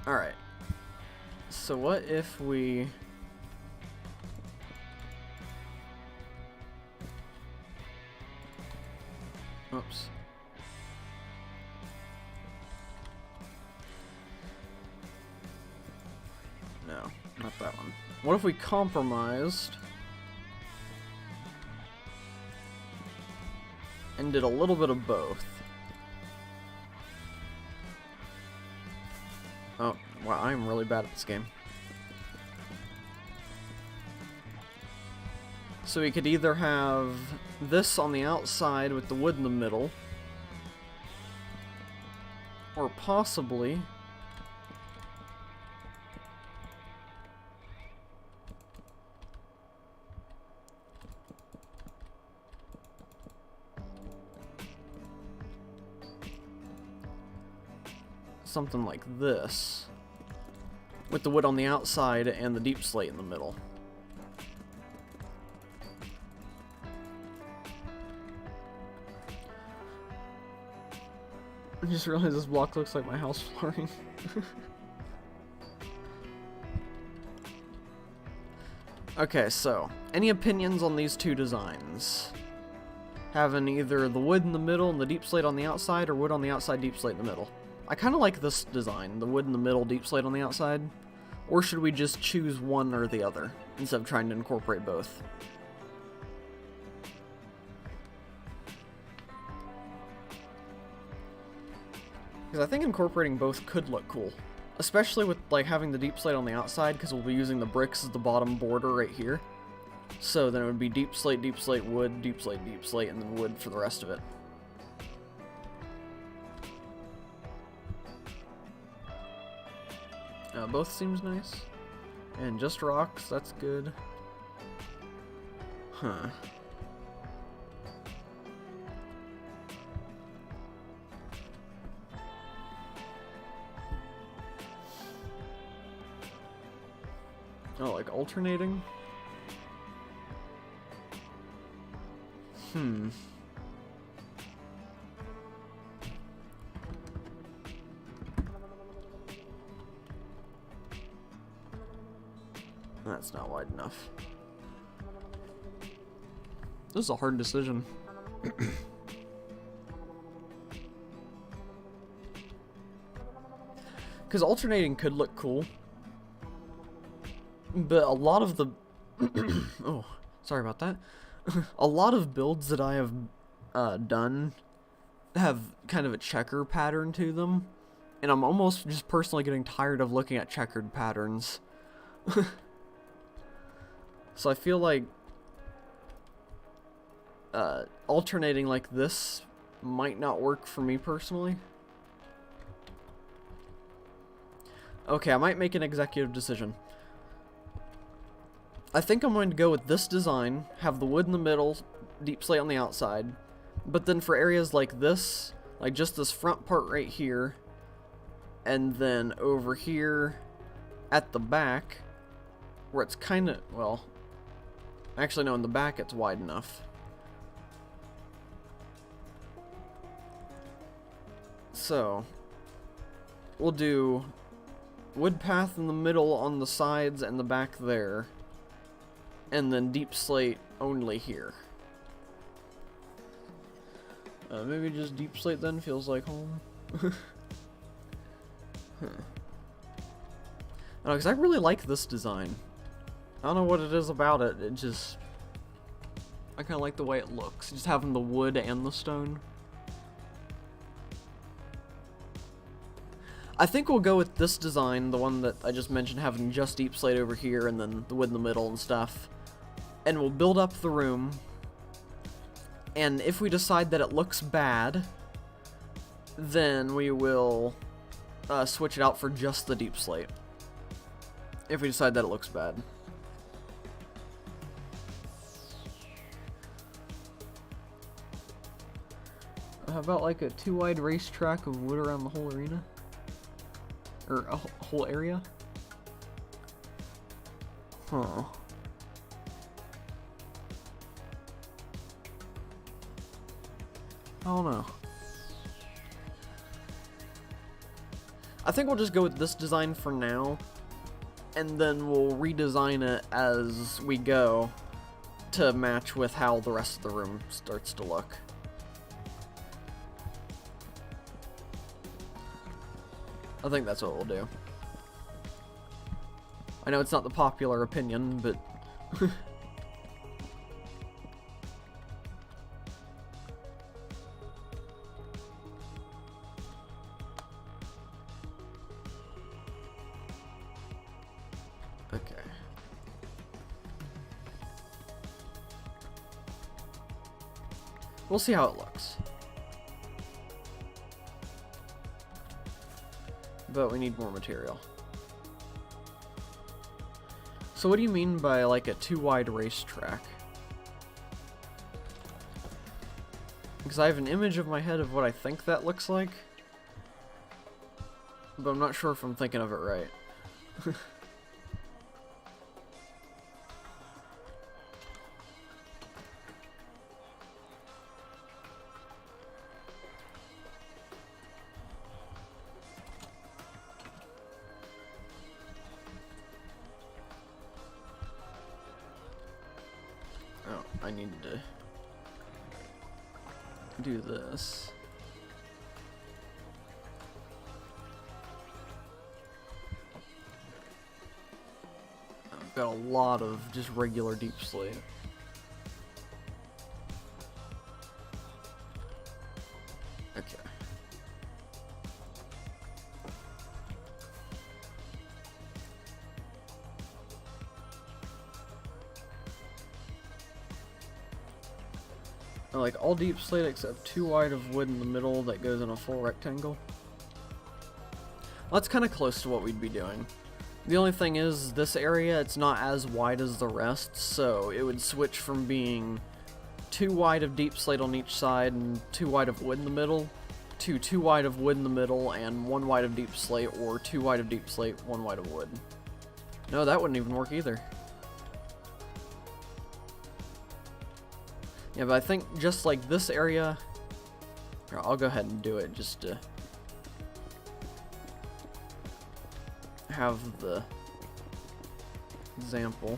Alright. So what if we... Oops. No, not that one. What if we compromised and did a little bit of both? Oh, wow, I'm really bad at this game. So we could either have this on the outside with the wood in the middle, or possibly something like this, with the wood on the outside and the deep slate in the middle. I just realized this block looks like my house flooring. Okay, so, any opinions on these two designs? Having either the wood in the middle and the deep slate on the outside, or wood on the outside, deep slate in the middle? I kind of like this design, the wood in the middle, deep slate on the outside. Or should we just choose one or the other, instead of trying to incorporate both? Because I think incorporating both could look cool. Especially with like having the deep slate on the outside, because we'll be using the bricks as the bottom border right here. So then it would be deep slate, wood, deep slate, and then wood for the rest of it. Both seems nice. And just rocks, that's good. Huh. Oh, like alternating? That's not wide enough. This is a hard decision. Because alternating could look cool. But a lot of the... oh, sorry about that. A lot of builds that I have done have kind of a checker pattern to them. And I'm almost just personally getting tired of looking at checkered patterns. So I feel like alternating like this might not work for me personally. Okay, I might make an executive decision. I think I'm going to go with this design, have the wood in the middle, deep slate on the outside, but then for areas like this, like just this front part right here, and then over here at the back, where it's kind of, well, actually no, in the back it's wide enough. So, we'll do wood path in the middle on the sides and the back there, and then deep slate only here. Maybe just deep slate then feels like home. Huh. Because I really like this design. I don't know what it is about it, it just... I kind of like the way it looks, just having the wood and the stone. I think we'll go with this design, the one that I just mentioned, having just deep slate over here and then the wood in the middle and stuff. And we'll build up the room. And if we decide that it looks bad, then we will switch it out for just the deep slate. If we decide that it looks bad. How about like a 2-wide racetrack of wood around the whole arena? Or a whole area? Huh. I don't know. I think we'll just go with this design for now, and then we'll redesign it as we go to match with how the rest of the room starts to look. I think that's what we'll do. I know it's not the popular opinion, but okay. We'll see how it looks. But we need more material. So what do you mean by like a 2-wide racetrack? Because I have an image of my head of what I think that looks like, but I'm not sure if I'm thinking of it right. I need to do this. I've got a lot of just regular deep slate. Okay. I like all deep slate except 2 wide of wood in the middle that goes in a full rectangle. Well, that's kind of close to what we'd be doing. The only thing is, this area, it's not as wide as the rest, so it would switch from being 2 wide of deep slate on each side and 2 wide of wood in the middle, to 2 wide of wood in the middle and 1 wide of deep slate, or 2 wide of deep slate, 1 wide of wood. No, that wouldn't even work either. Yeah, but I think just like this area, here, I'll go ahead and do it just to have the example.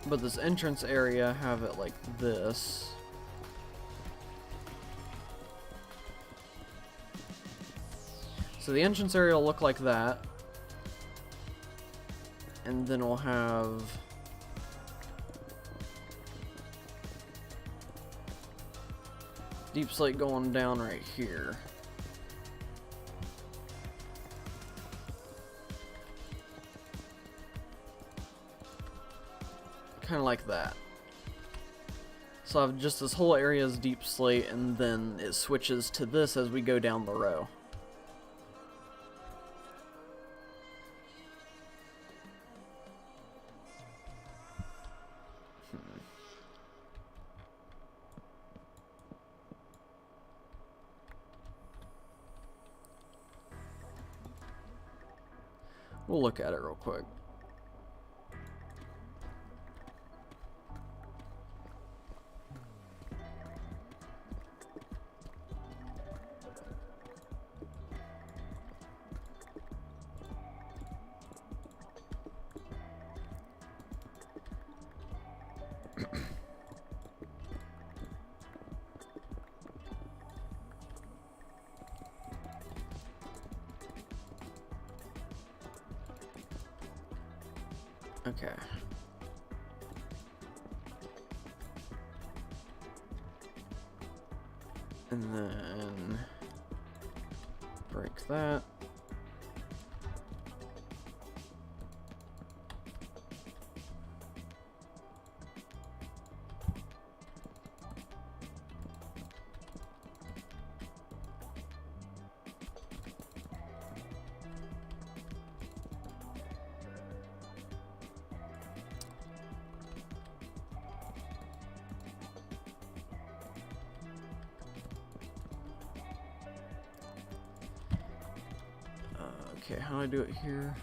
But this entrance area, have it like this. So the entrance area will look like that. And then we'll have deep slate going down right here. Kind of like that. So I have just this whole area is deep slate, and then it switches to this as we go down the row. We'll look at it real quick. Okay. And then break that. Okay, how do I do it here?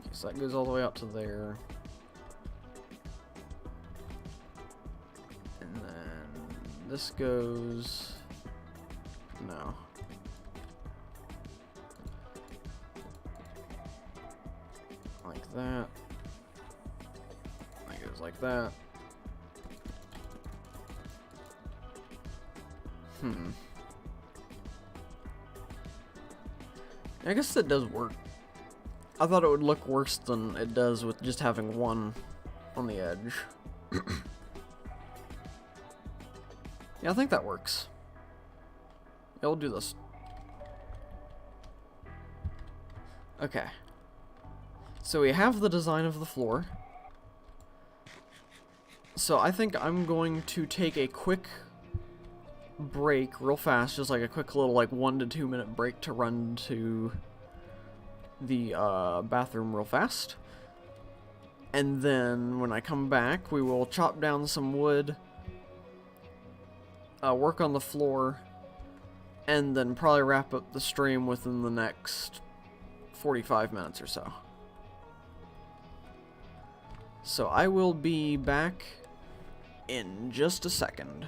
Okay, so that goes all the way out to there. And then this goes... No. Like that. That goes like that. I guess it does work. I thought it would look worse than it does with just having one on the edge. Yeah, I think that works. Yeah, we'll do this. Okay. So we have the design of the floor. So I think I'm going to take a quick break real fast, just like a quick little like 1 to 2 minute break to run to the bathroom real fast. And then when I come back, we will chop down some wood, work on the floor, and then probably wrap up the stream within the next 45 minutes or so. So I will be back in just a second.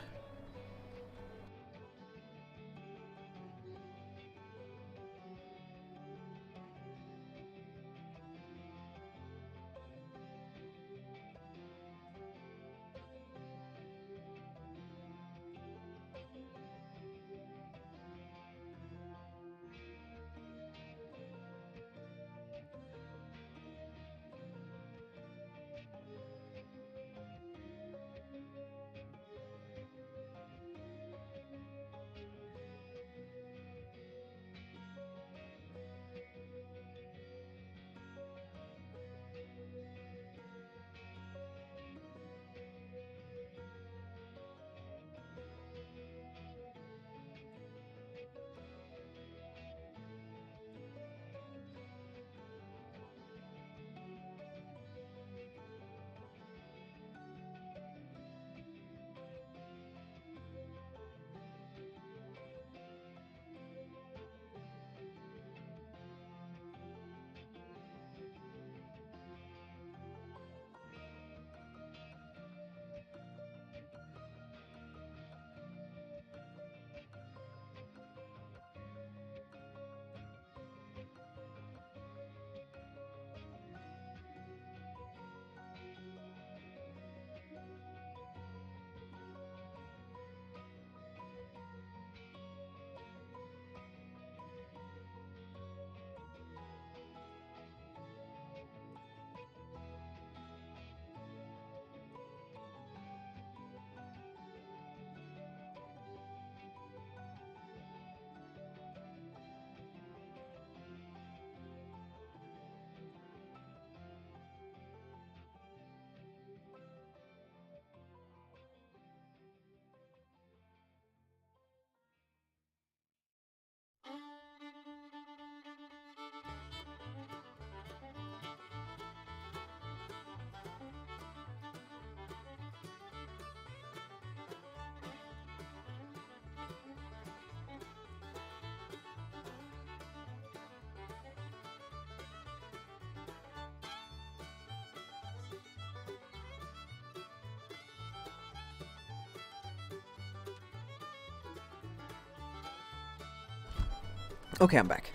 Okay, I'm back.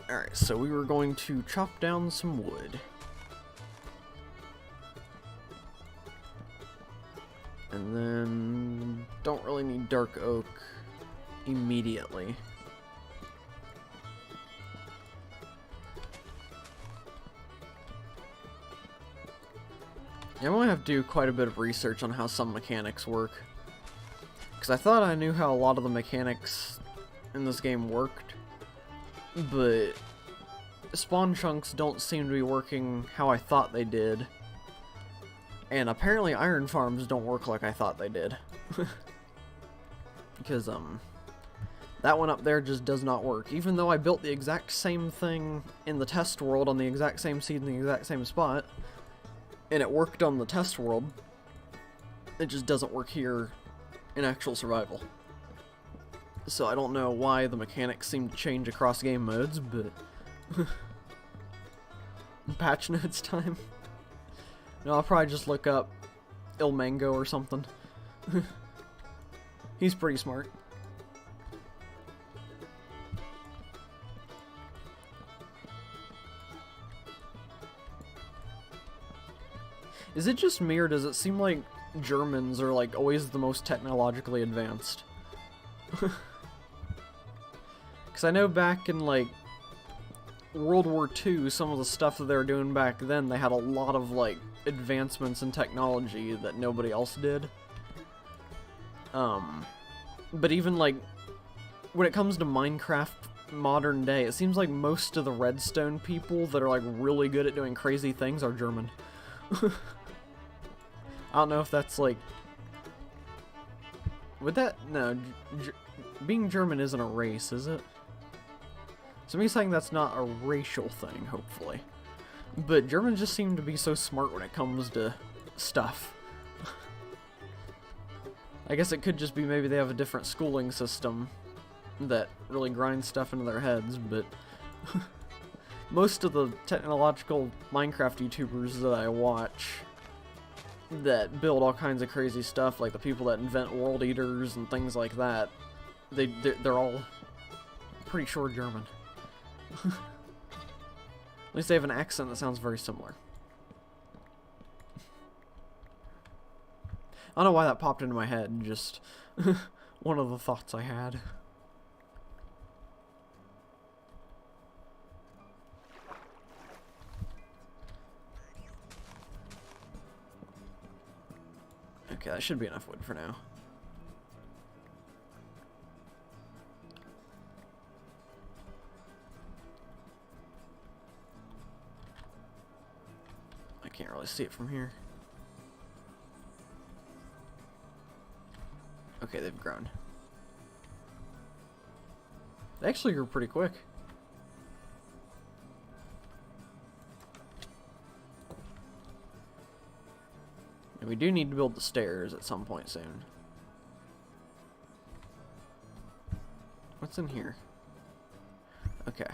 Alright, so we were going to chop down some wood. And then don't really need dark oak immediately. Yeah, I'm gonna have to do quite a bit of research on how some mechanics work. Because I thought I knew how a lot of the mechanics in this game worked, but spawn chunks don't seem to be working how I thought they did. And apparently iron farms don't work like I thought they did. Because, that one up there just does not work. Even though I built the exact same thing in the test world on the exact same seed in the exact same spot, and it worked on the test world, It just doesn't work here in actual survival. So I don't know why the mechanics seem to change across game modes, but... patch notes time? No, I'll probably just look up Ilmango or something. He's pretty smart. Is it just me, or does it seem like Germans are like always the most technologically advanced? Because I know back in like World War II, some of the stuff that they were doing back then, they had a lot of like advancements in technology that nobody else did. But even like when it comes to Minecraft modern day, it seems like most of the redstone people that are like really good at doing crazy things are German. I don't know if that's like... Would that... No, being German isn't a race, is it? So me saying that's not a racial thing, hopefully. But Germans just seem to be so smart when it comes to stuff. I guess it could just be maybe they have a different schooling system that really grinds stuff into their heads, but... most of the technological Minecraft YouTubers that I watch that build all kinds of crazy stuff, like the people that invent world eaters and things like that, they're all pretty sure German. At least they have an accent that sounds very similar. I don't know why that popped into my head, just one of the thoughts I had. Okay, that should be enough wood for now. I can't really see it from here. Okay, they've grown. They actually grew pretty quick. And we do need to build the stairs at some point soon. What's in here? Okay,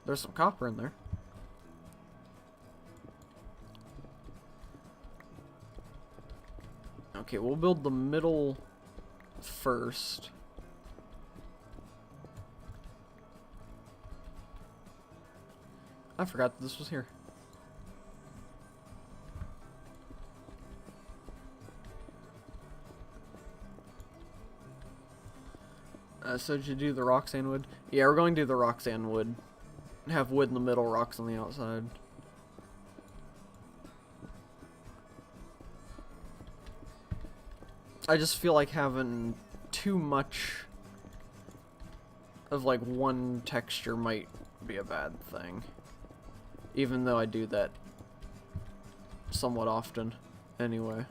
there's some copper in there. Okay, we'll build the middle first. I forgot that this was here. So did you do the rocks and wood? Yeah, we're going to do the rocks and wood. Have wood in the middle, rocks on the outside. I just feel like having too much of like one texture might be a bad thing. Even though I do that somewhat often anyway.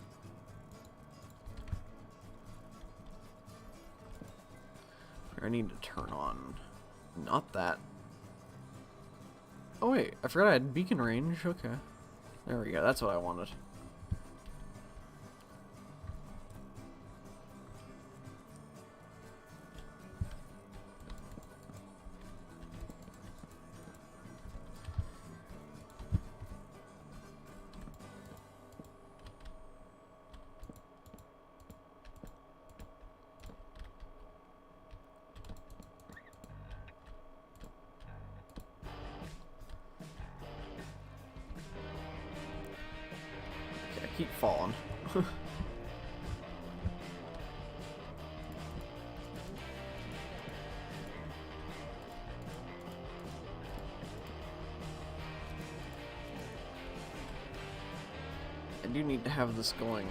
I need to turn on, not that. Oh wait, I forgot I had beacon range. Okay, there we go. That's what I wanted. Keep falling. I do need to have this going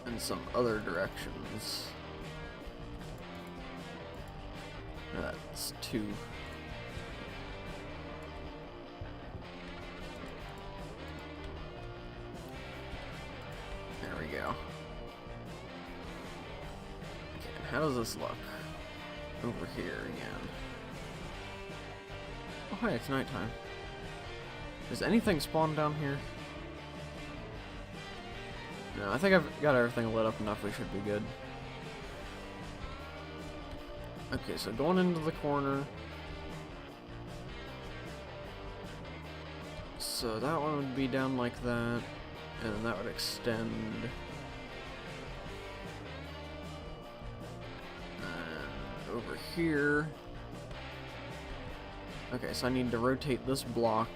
in some other directions. That's two. There we go. Okay, how does this look? Over here again. Oh hi, it's nighttime. Does anything spawn down here? No, I think I've got everything lit up enough. We should be good. Okay, so going into the corner. So that one would be down like that, and then that would extend. And over here. Okay, so I need to rotate this block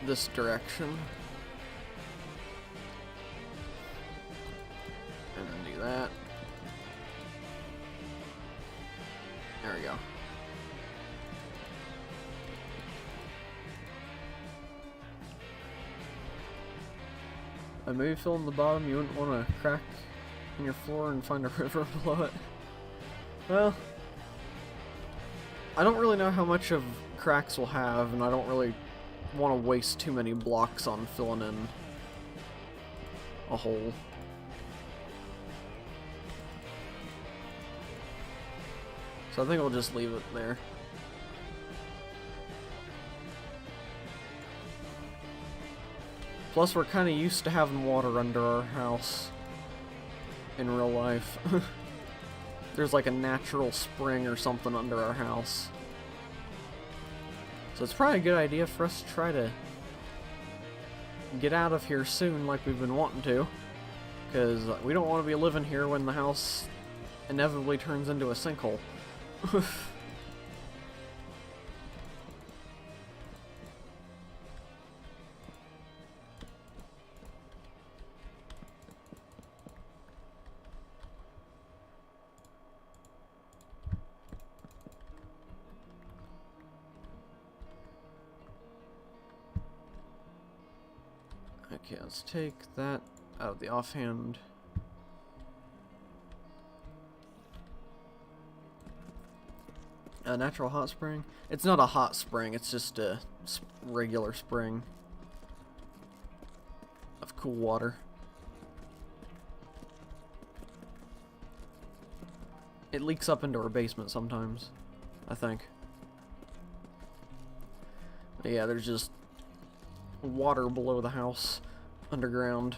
this direction. And then do that. There we go. And maybe fill in the bottom, you wouldn't want to crack in your floor and find a river below it. Well, I don't really know how much of cracks we'll have, and I don't really want to waste too many blocks on filling in a hole. So I think we'll just leave it there. Plus, we're kind of used to having water under our house in real life. There's like a natural spring or something under our house. So it's probably a good idea for us to try to get out of here soon like we've been wanting to. Because we don't want to be living here when the house inevitably turns into a sinkhole. Okay, let's take that out of the offhand. A natural hot spring? It's not a hot spring, it's just a regular spring of cool water. It leaks up into our basement sometimes, I think. But yeah, there's just water below the house, underground.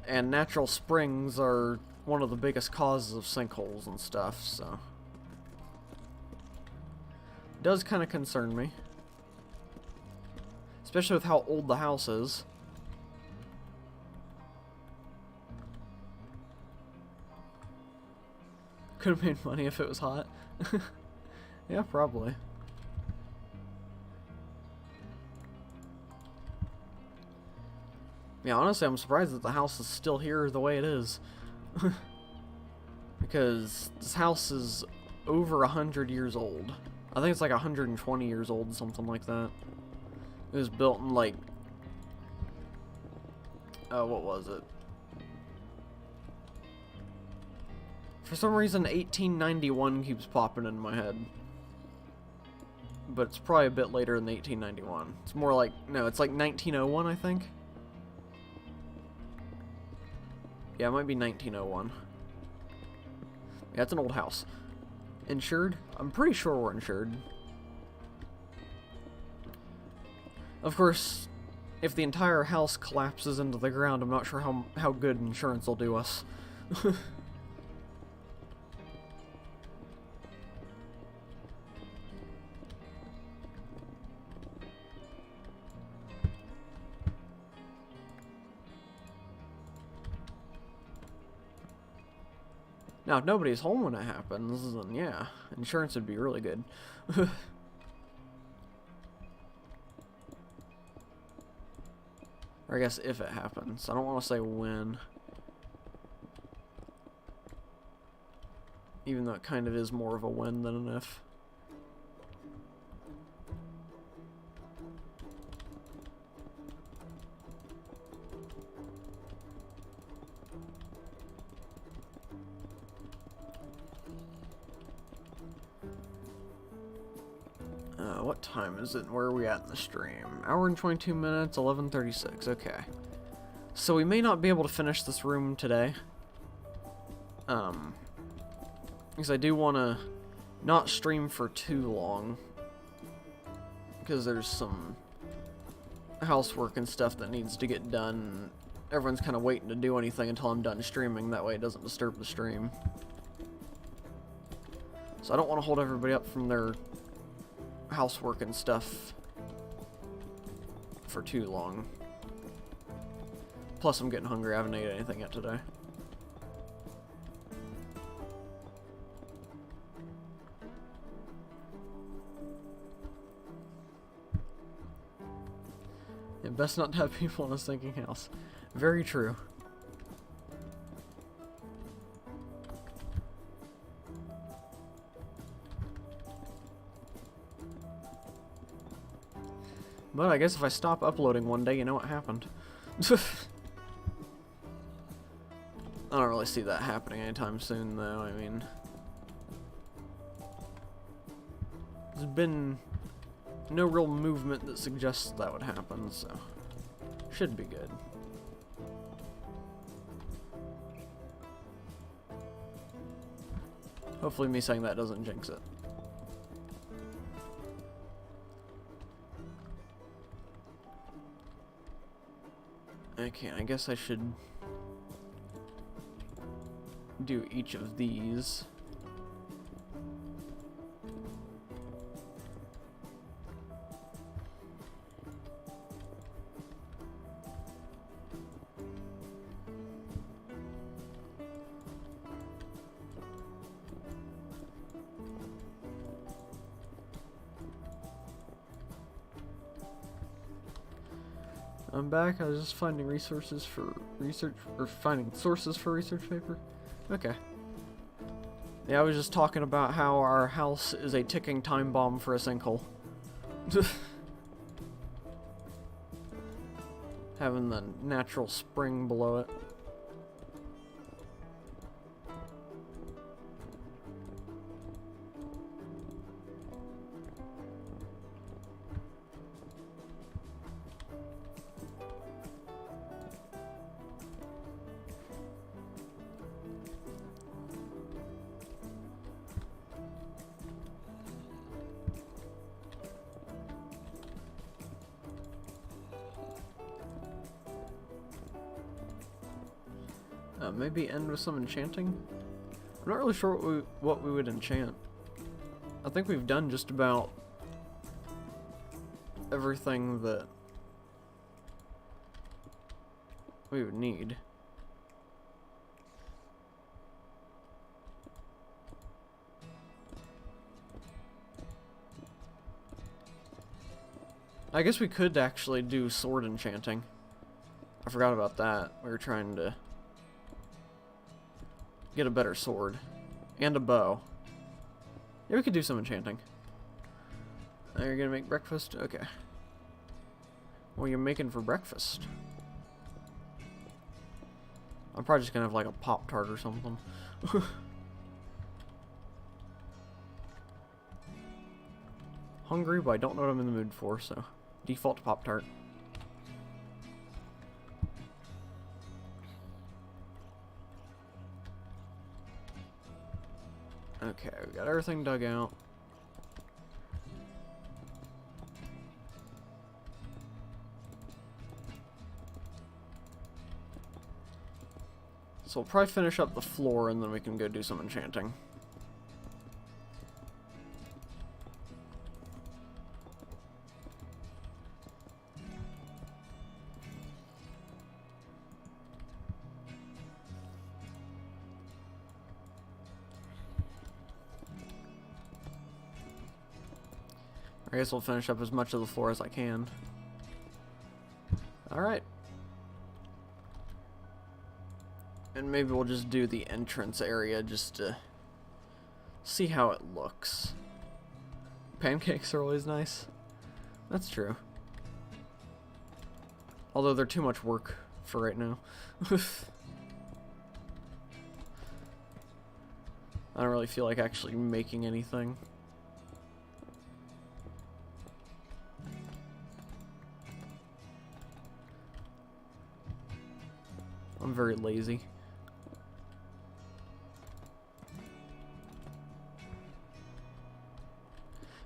And natural springs are one of the biggest causes of sinkholes and stuff, so it does kind of concern me. Especially with how old the house is. Could have made money if it was hot. Yeah, probably. Yeah, honestly, I'm surprised that the house is still here the way it is. Because this house is over 100 years old. I think it's like 120 years old, something like that. It was built in like... what was it? For some reason, 1891 keeps popping in my head. But it's probably a bit later than 1891. It's more like... No, it's like 1901, I think. Yeah, it might be 1901. Yeah, it's an old house. Insured? I'm pretty sure we're insured. Of course, if the entire house collapses into the ground, I'm not sure how good insurance will do us. Now, if nobody's home when it happens, then yeah, insurance would be really good. Or I guess if it happens. I don't want to say when. Even though it kind of is more of a when than an if. What time is it? Where are we at in the stream? Hour and 22 minutes, 11:36. Okay. So we may not be able to finish this room today. Because I do want to not stream for too long. Because there's some housework and stuff that needs to get done. Everyone's kind of waiting to do anything until I'm done streaming, that way it doesn't disturb the stream. So I don't want to hold everybody up from their housework and stuff for too long. Plus I'm getting hungry, I haven't ate anything yet today. Yeah, best not to have people in a sinking house. Very true. But I guess if I stop uploading one day, you know what happened. I don't really see that happening anytime soon, though. I mean, there's been no real movement that suggests that would happen, so should be good. Hopefully me saying that doesn't jinx it. Okay, I guess I should do each of these. I'm back. I was just finding resources for research, or finding sources for research paper. Okay. Yeah, I was just talking about how our house is a ticking time bomb for a sinkhole. Having the natural spring below it. Maybe end with some enchanting? I'm not really sure what we would enchant. I think we've done just about everything that we would need. I guess we could actually do sword enchanting. I forgot about that. We were trying to get a better sword. And a bow. Yeah, we could do some enchanting. You're gonna make breakfast? Okay. What are you making for breakfast? I'm probably just gonna have like a Pop-Tart or something. Hungry, but I don't know what I'm in the mood for, so default Pop-Tart. Okay, we got everything dug out. So we'll probably finish up the floor and then we can go do some enchanting. I guess we'll finish up as much of the floor as I can. Alright. And maybe we'll just do the entrance area just to see how it looks. Pancakes are always nice. That's true. Although they're too much work for right now. I don't really feel like actually making anything. I'm very lazy.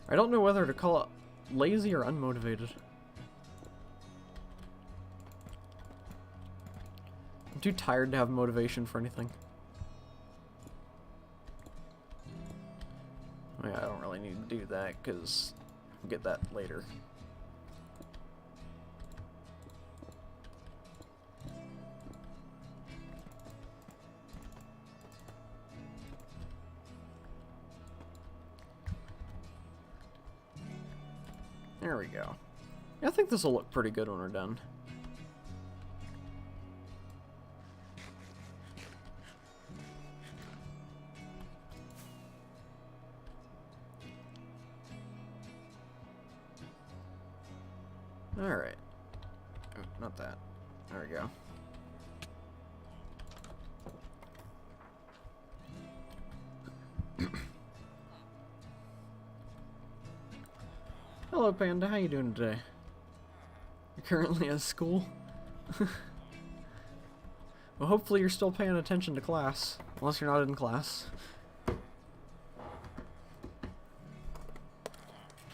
I don't know whether to call it lazy or unmotivated. too tired to have motivation for anything. Oh, yeah, I don't really need to do that because we'll get that later. There we go. Yeah, I think this will look pretty good when we're done. Alright. Oh, not that. There we go. Hello, Panda. How you doing today? You're currently at school? Well, hopefully you're still paying attention to class. Unless you're not in class. I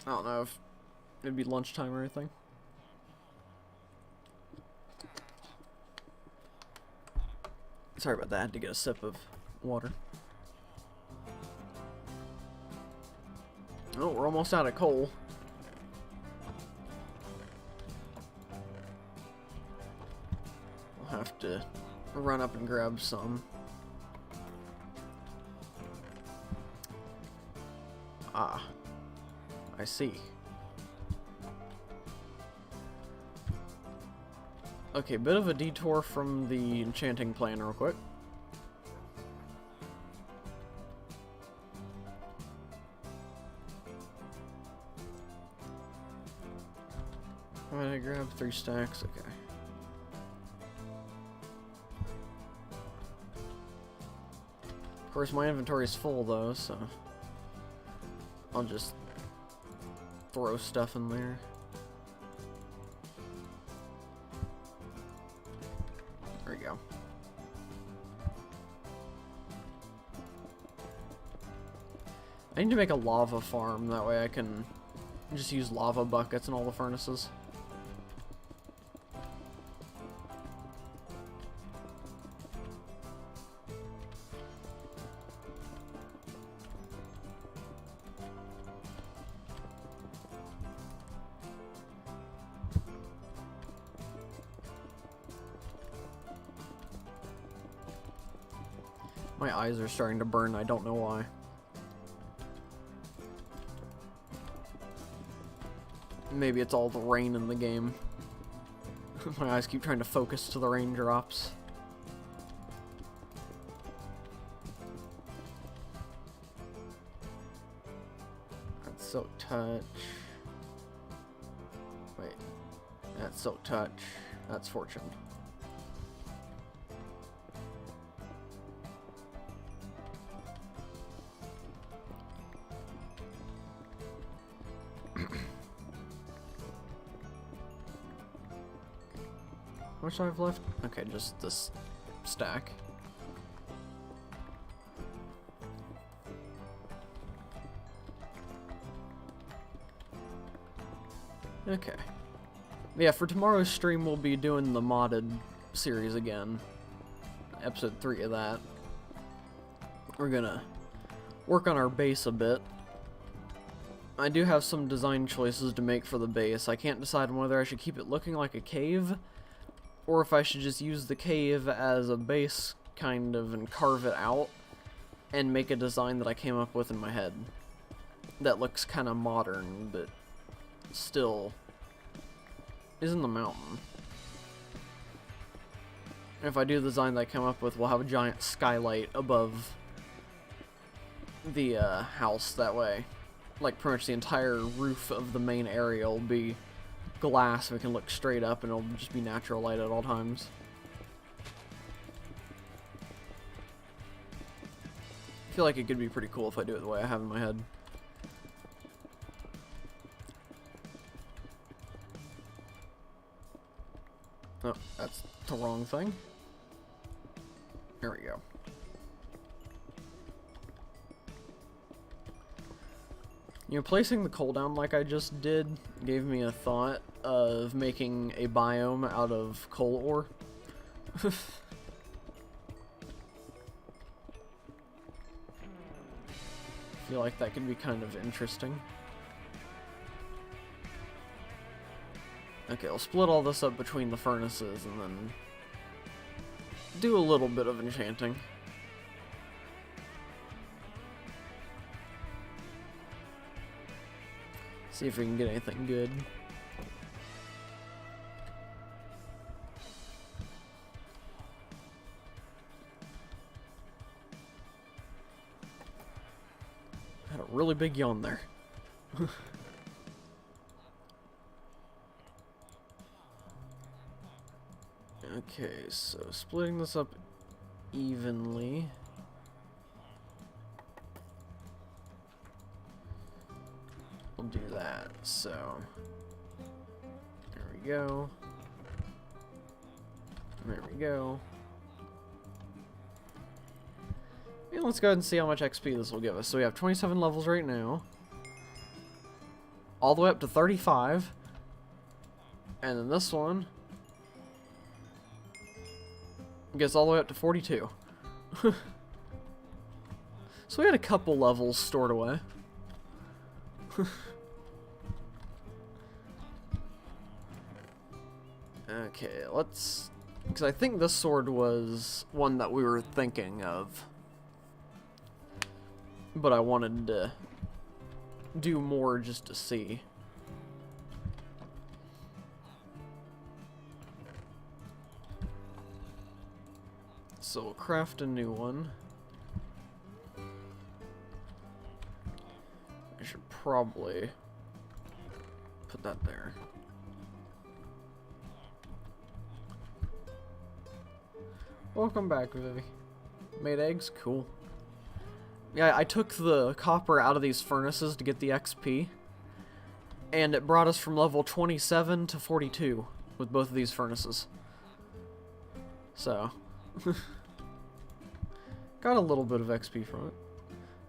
don't know if it'd be lunchtime or anything. Sorry about that. I had to get a sip of water. Oh, we're almost out of coal. We'll have to run up and grab some. Ah, I see. Okay, bit of a detour from the enchanting plan real quick. I'm gonna grab 3 stacks, okay. Of course, my inventory is full though, so I'll just throw stuff in there. There we go. I need to make a lava farm, that way I can just use lava buckets in all the furnaces. My eyes are starting to burn, I don't know why. Maybe it's all the rain in the game. My eyes keep trying to focus to the raindrops. That's Silk Touch. Wait. That's Silk Touch. That's Fortune. How much do I have left? Okay, just this stack. Okay. Yeah, for tomorrow's stream we'll be doing the modded series again. Episode 3 of that. We're gonna work on our base a bit. I do have some design choices to make for the base. I can't decide on whether I should keep it looking like a cave, or if I should just use the cave as a base, kind of, and carve it out, and make a design that I came up with in my head. That looks kind of modern, but still is in the mountain. And if I do the design that I come up with, we'll have a giant skylight above the house that way. Like, pretty much the entire roof of the main area will be glass, and we can look straight up, and it'll just be natural light at all times. I feel like it could be pretty cool if I do it the way I have in my head. Oh, that's the wrong thing. There we go. You know, placing the coal down like I just did gave me a thought of making a biome out of coal ore. feel like that could be kind of interesting. Okay, I'll split all this up between the furnaces and then do a little bit of enchanting. See if we can get anything good. Had a really big yawn there. Okay, so splitting this up evenly. We'll do that, so there we go. There we go. And let's go ahead and see how much XP this will give us. So we have 27 levels right now. All the way up to 35. And then this one gets all the way up to 42. So we had a couple levels stored away. Okay, let's... because I think this sword was one that we were thinking of. But I wanted to do more just to see. So we'll craft a new one. I should probably put that there. Welcome back, Vivi. Made eggs? Cool. Yeah, I took the copper out of these furnaces to get the XP. And it brought us from level 27 to 42 with both of these furnaces. So... got a little bit of XP from it.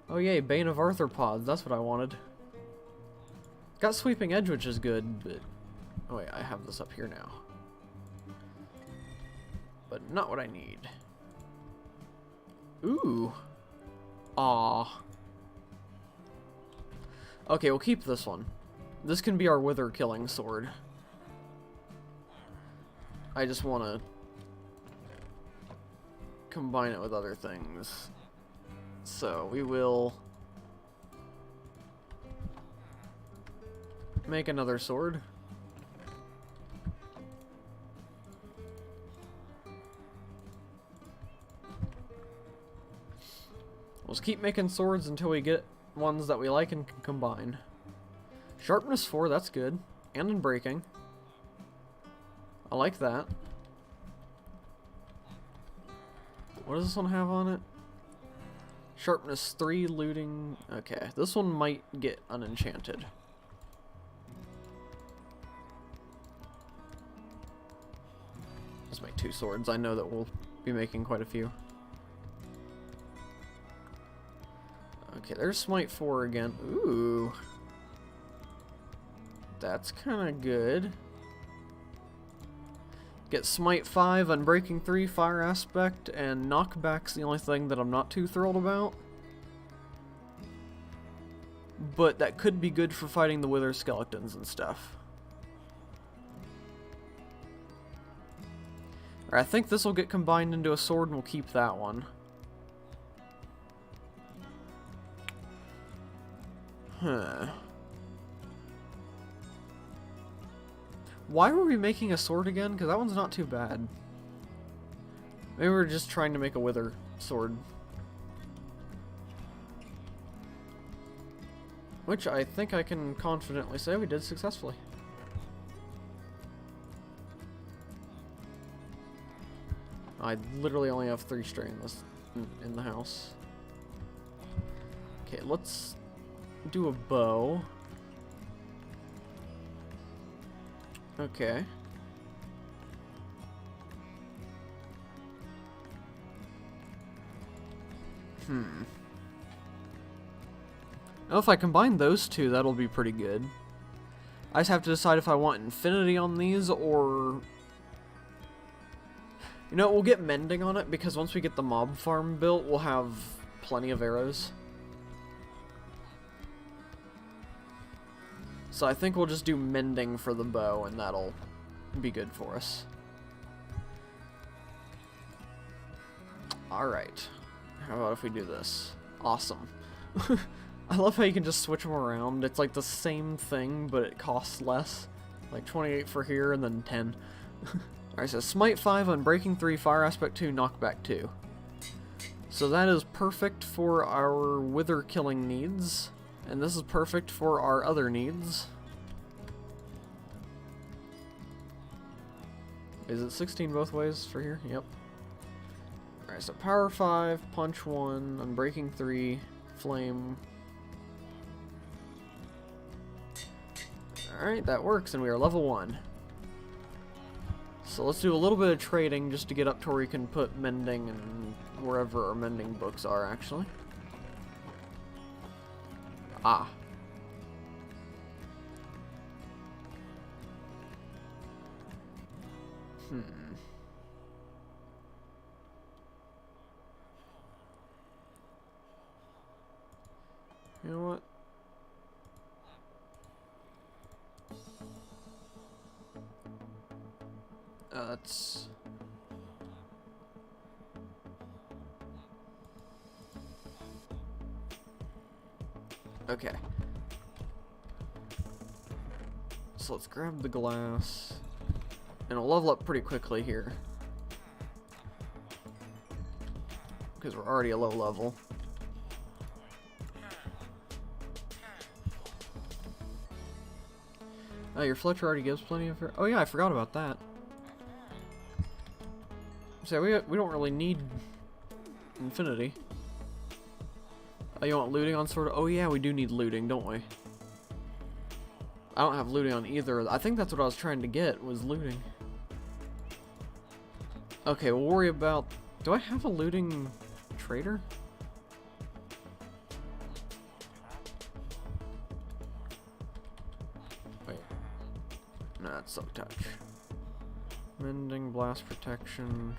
Oh yay, Bane of Arthropods, that's what I wanted. Got Sweeping Edge, which is good, but... oh wait, I have this up here now. But not what I need. Ooh. Aw. Okay, we'll keep this one. This can be our wither killing sword. I just want to combine it with other things. So we will make another sword. We'll just keep making swords until we get ones that we like and can combine. Sharpness 4, that's good. And in breaking. I like that. What does this one have on it? Sharpness 3, looting... okay, this one might get unenchanted. Let's make 2 swords. I know that we'll be making quite a few. Okay, there's Smite 4 again. Ooh. That's kind of good. Get Smite 5, Unbreaking 3, Fire Aspect, and Knockback's the only thing that I'm not too thrilled about. But that could be good for fighting the Wither Skeletons and stuff. Alright, I think this will get combined into a sword and we'll keep that one. Huh. Why were we making a sword again? Because that one's not too bad. Maybe we're just trying to make a wither sword. Which I think I can confidently say we did successfully. I literally only have 3 string in the house. Okay, let's do a bow. Okay. Now if I combine those two, that'll be pretty good. I just have to decide if I want infinity on these or... you know, we'll get mending on it because once we get the mob farm built, we'll have plenty of arrows. So I think we'll just do mending for the bow, and that'll be good for us. Alright. How about if we do this? Awesome. I love how you can just switch them around. It's like the same thing, but it costs less. Like 28 for here, and then 10. Alright, so Smite 5, Unbreaking 3, Fire Aspect 2, Knockback 2. So that is perfect for our Wither killing needs. And this is perfect for our other needs. Is it 16 both ways for here? Yep. Alright, so Power 5, Punch 1, Unbreaking 3, Flame. Alright, that works, and we are level 1. So let's do a little bit of trading just to get up to where we can put mending and wherever our mending books are, actually. Ah. You know what? That's... Okay. So let's grab the glass. And we'll level up pretty quickly here. Because we're already a low level. Oh, your Fletcher already gives plenty of... Oh yeah, I forgot about that. So we don't really need infinity. Oh, you want looting on sort of... Oh yeah, we do need looting, don't we? I don't have looting on either. I think that's what I was trying to get, was looting. Okay, we'll worry about... Do I have a looting trader? Wait. No, that's Silk Touch. Mending, Blast Protection...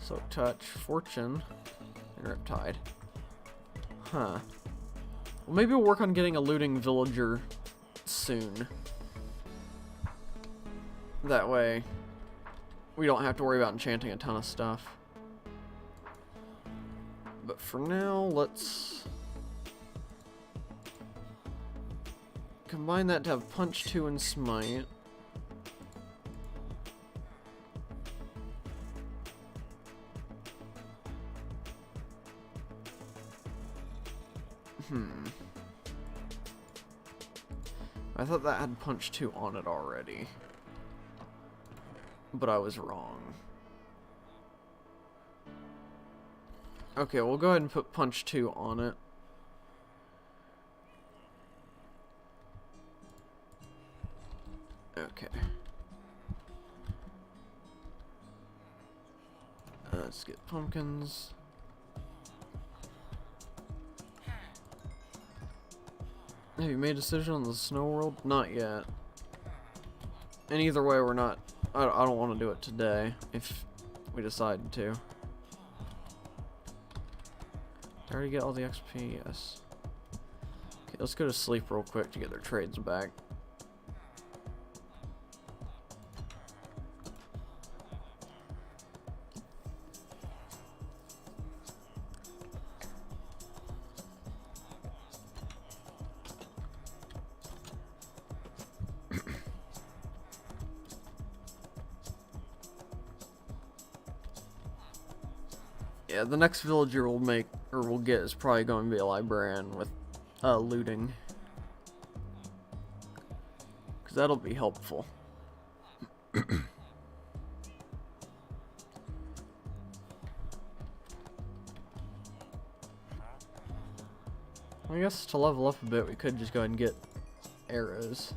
Silk Touch, Fortune, and Riptide. Huh. Well, maybe we'll work on getting a looting villager soon. That way, we don't have to worry about enchanting a ton of stuff. But for now, let's combine that to have Punch 2 and Smite. I thought that had Punch 2 on it already. But I was wrong. Okay, we'll go ahead and put Punch 2 on it. Okay. Let's get pumpkins. Have you made a decision on the snow world? Not yet. And either way, we're not... I don't want to do it today, if we decide to. Did I already get all the XP? Yes. Okay, let's go to sleep real quick to get their trades back. Yeah, the next villager we'll make, or we'll get, is probably going to be a librarian with looting. Because that'll be helpful. I guess to level up a bit, we could just go ahead and get arrows.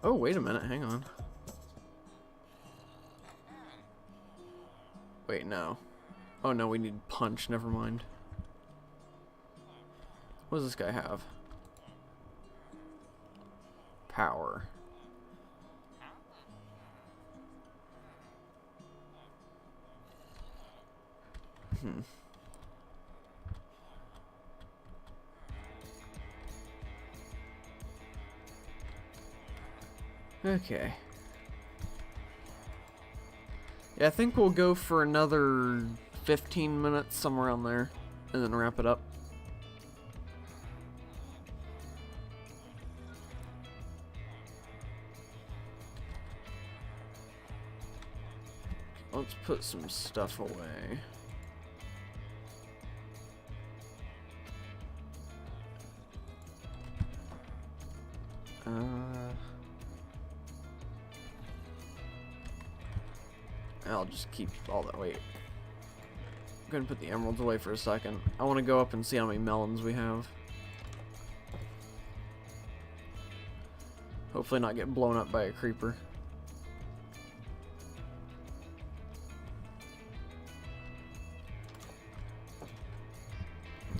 Oh, wait a minute, hang on. Wait, no. Oh no, we need punch, never mind. What does this guy have? power. Okay. Yeah, I think we'll go for another 15 minutes, somewhere around there, and then wrap it up. Let's put some stuff away. I'll just keep all that. Wait. I'm gonna put the emeralds away for a second. I want to go up and see how many melons we have. Hopefully not get blown up by a creeper.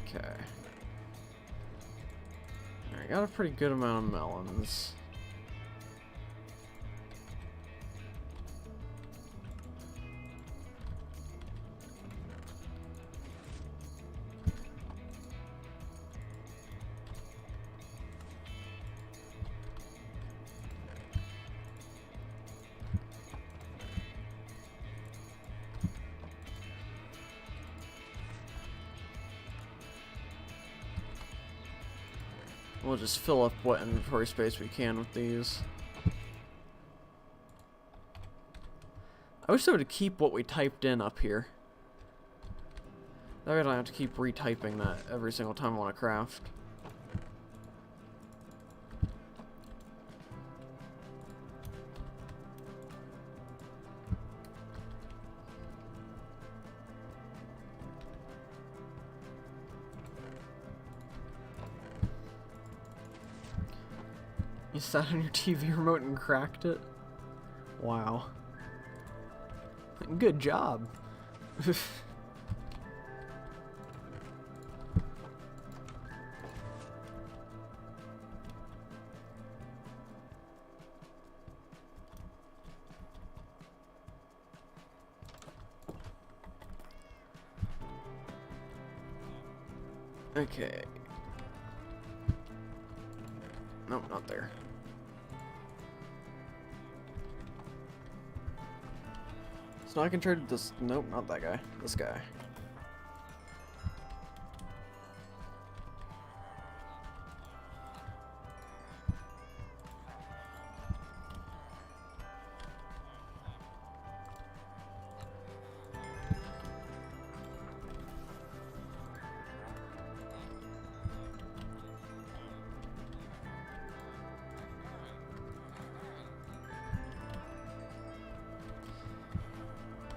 Okay. Alright, got a pretty good amount of melons. We'll just fill up what inventory space we can with these. I wish they would keep what we typed in up here. That way I don't have to keep retyping that every single time I want to craft. You sat on your TV remote and cracked it? Wow. Good job. Okay. Nope, not there. So now I can trade this. Nope, not that guy. This guy.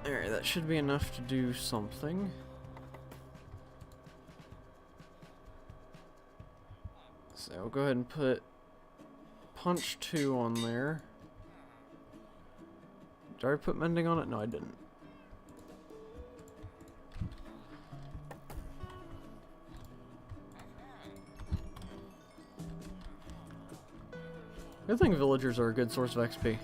Alright, that should be enough to do something. So we'll go ahead and put punch 2 on there. Did I already put mending on it? No, I didn't. I think villagers are a good source of XP.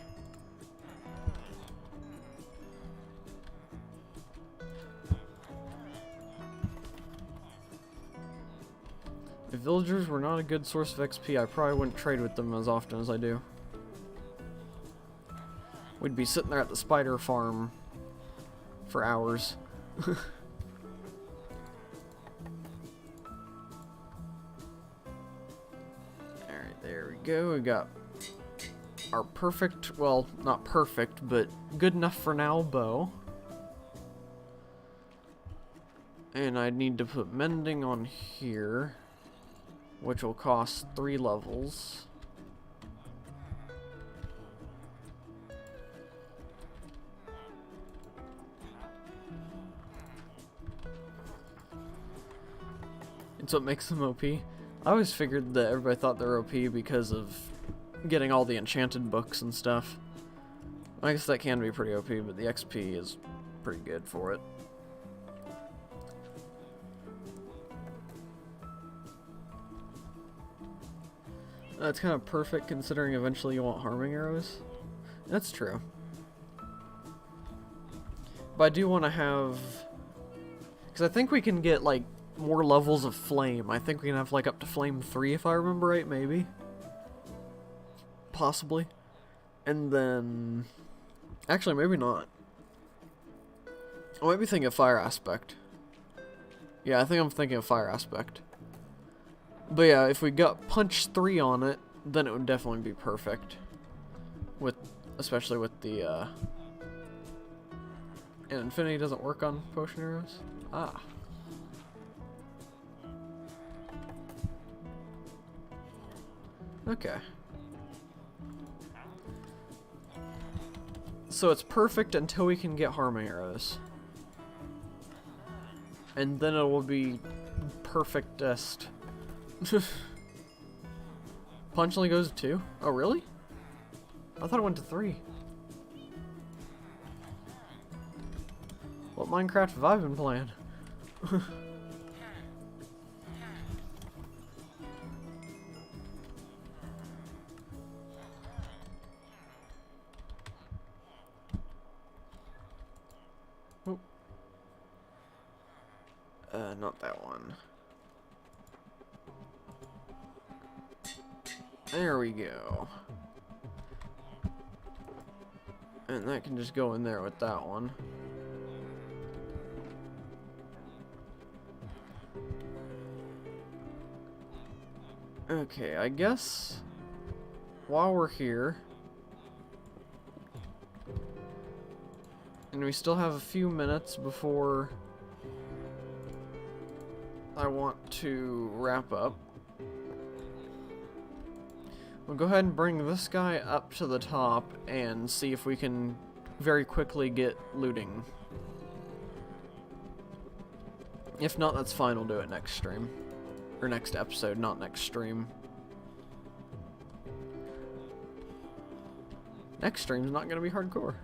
If villagers were not a good source of XP, I probably wouldn't trade with them as often as I do. We'd be sitting there at the spider farm for hours. Alright, there we go. We got our perfect, well, not perfect, but good enough for now bow. And I need to put mending on here, which will cost 3 levels. It's what makes them OP. I always figured that everybody thought they were OP because of getting all the enchanted books and stuff. I guess that can be pretty OP, but the XP is pretty good for it. That's kind of perfect considering eventually you want harming arrows. That's true. But I do want to have... Because I think we can get, like, more levels of flame. I think we can have, like, up to flame 3 if I remember right, maybe. Possibly. And then... Actually, maybe not. I might be thinking of fire aspect. Yeah, I think I'm thinking of fire aspect. But yeah, if we got punch 3 on it, then it would definitely be perfect. Especially with the, And infinity doesn't work on potion arrows? Ah. Okay. So it's perfect until we can get harming arrows. And then it will be perfectest. Punch only goes to 2? Oh, really? I thought it went to 3. What Minecraft have I been playing? Oh. Not that one. There we go. And that can just go in there with that one. Okay, I guess while we're here, and we still have a few minutes before I want to wrap up, we'll go ahead and bring this guy up to the top and see if we can very quickly get looting. If not, that's fine, we'll do it next stream. Or next episode, not next stream. Next stream's not gonna be hardcore.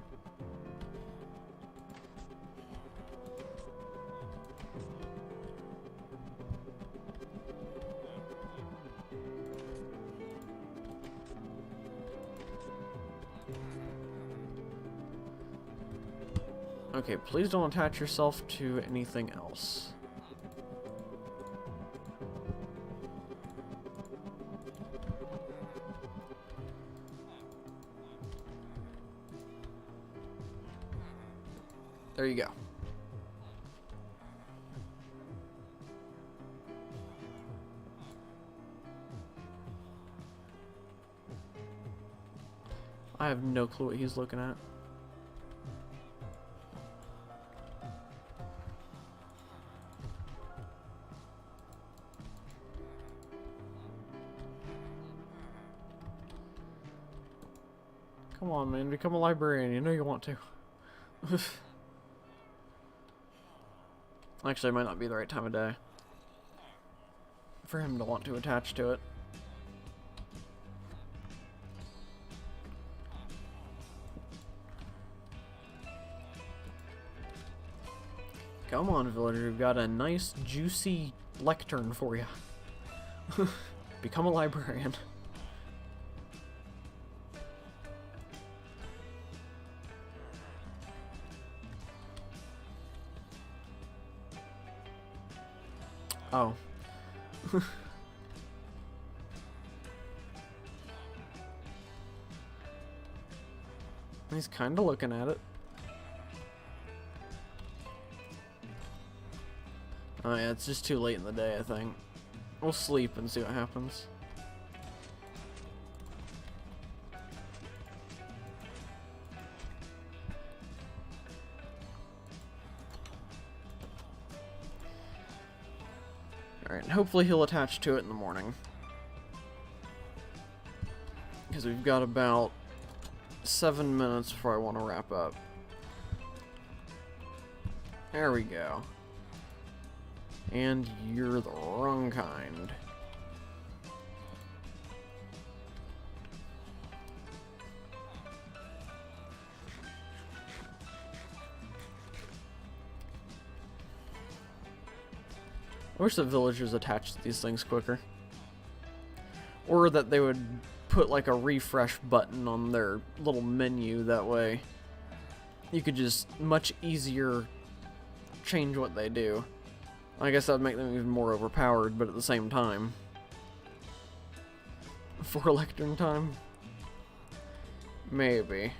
Okay, please don't attach yourself to anything else. There you go. I have no clue what he's looking at. Come on, man, become a librarian. You know you want to. Actually, it might not be the right time of day for him to want to attach to it. Come on, villager, we've got a nice, juicy lectern for you. Become a librarian. Oh. He's kind of looking at it. Oh yeah, it's just too late in the day, I think. We'll sleep and see what happens. Alright, hopefully he'll attach to it in the morning. Because we've got about 7 minutes before I want to wrap up. There we go. And you're the wrong kind. I wish the villagers attached to these things quicker. Or that they would put like a refresh button on their little menu, that way you could just much easier change what they do. I guess that would make them even more overpowered, but at the same time. For lectern time? Maybe.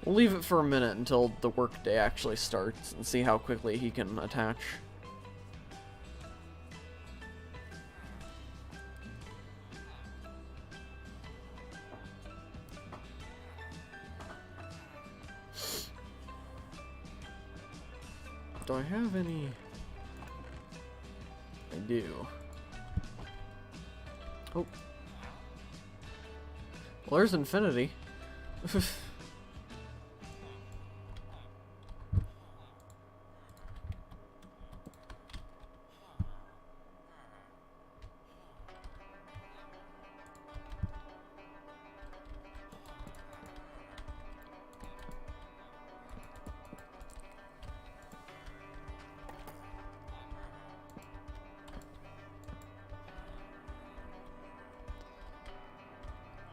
We'll leave it for a minute until the workday actually starts and see how quickly he can attach. Do I have any? I do. Oh. Well, there's Infinity.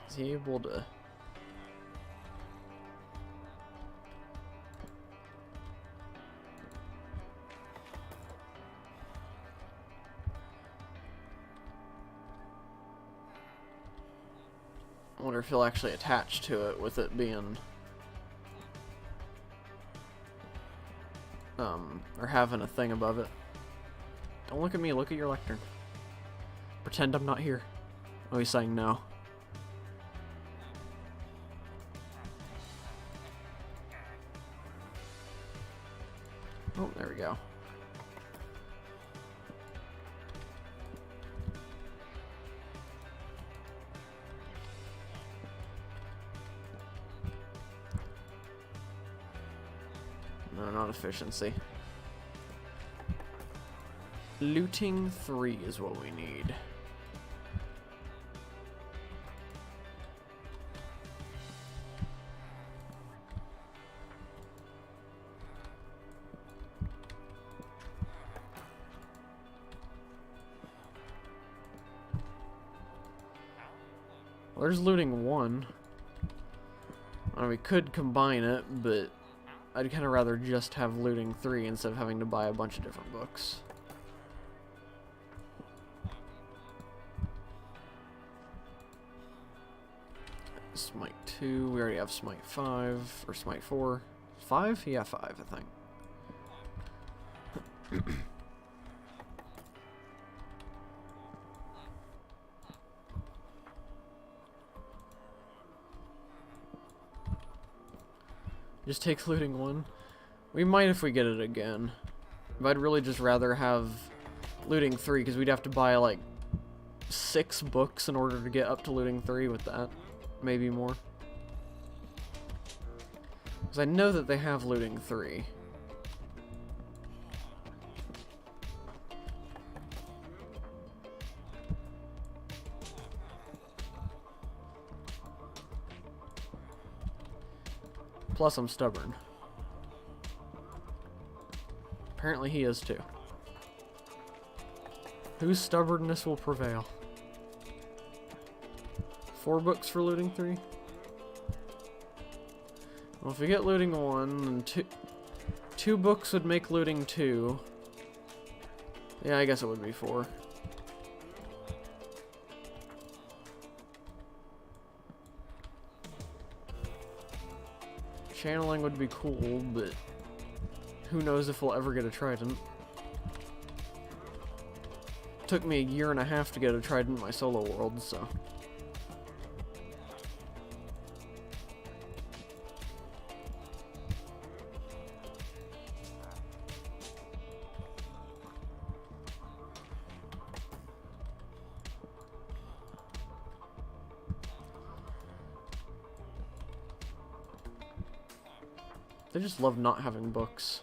Is he able to? I wonder if he'll actually attach to it with it being or having a thing above it. Don't look at me, look at your lectern. Pretend I'm not here. Oh, he's saying no. Oh, there we go. No, not efficiency. Looting 3 is what we need. Well, there's looting 1. We could combine it, but I'd kind of rather just have looting 3 instead of having to buy a bunch of different books. Smite 2, we already have Smite 5, or Smite 4. 5? Yeah, 5, I think. Just take looting 1. We might if we get it again. But I'd really just rather have looting 3, because we'd have to buy like 6 books in order to get up to looting 3 with that. Maybe more. Because I know that they have looting 3. Plus, I'm stubborn. Apparently he is too. Whose stubbornness will prevail? 4 books for looting 3? Well, if we get looting 1, then 2 books would make looting 2. Yeah, I guess it would be 4. Channeling would be cool, but who knows if we'll ever get a trident. Took me a year and a half to get a trident in my solo world, so. They just love not having books.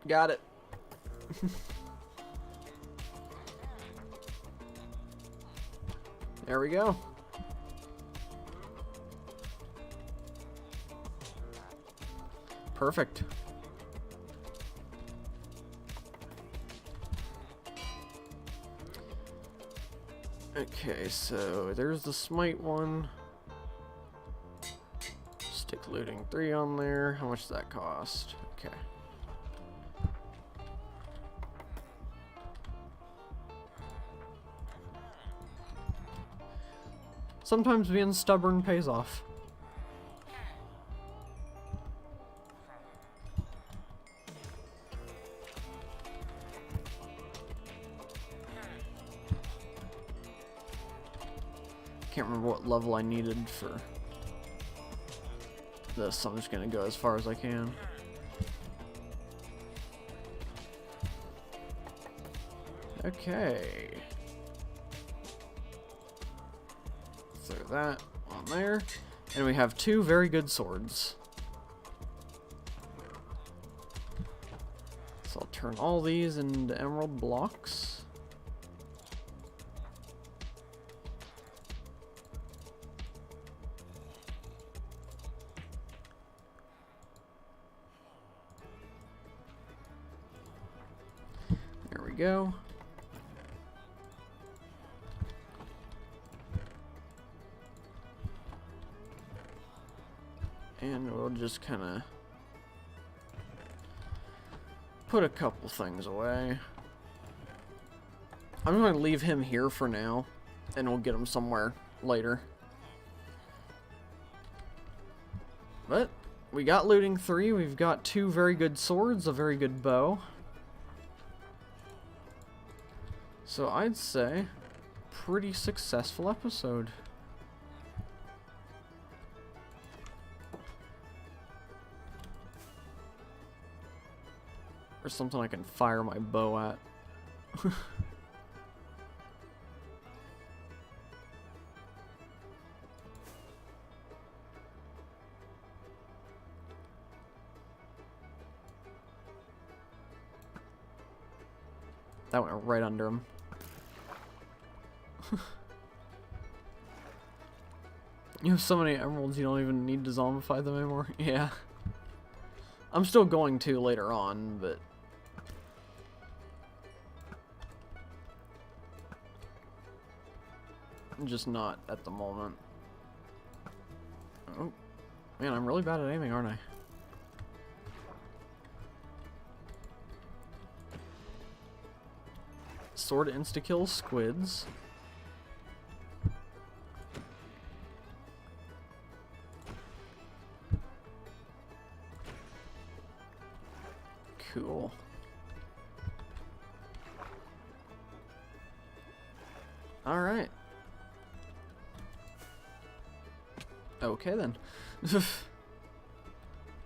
Got it. There we go. Perfect. Okay, so there's the smite one. Stick looting 3 on there. How much does that cost? Okay. Sometimes being stubborn pays off. Can't remember what level I needed for this, so I'm just gonna go as far as I can. Okay. Throw that on there. And we have 2 very good swords. So I'll turn all these into emerald blocks. There we go. And we'll just kind of put a couple things away. I'm going to leave him here for now, and we'll get him somewhere later. But we got looting 3, we've got 2 very good swords, a very good bow. So I'd say pretty successful episode. Or something I can fire my bow at. That went right under him. You have so many emeralds you don't even need to zombify them anymore. Yeah. I'm still going to later on, but... just not at the moment. Oh. Man, I'm really bad at aiming, aren't I? Sword insta-kill squids. Cool. Alright. Okay then.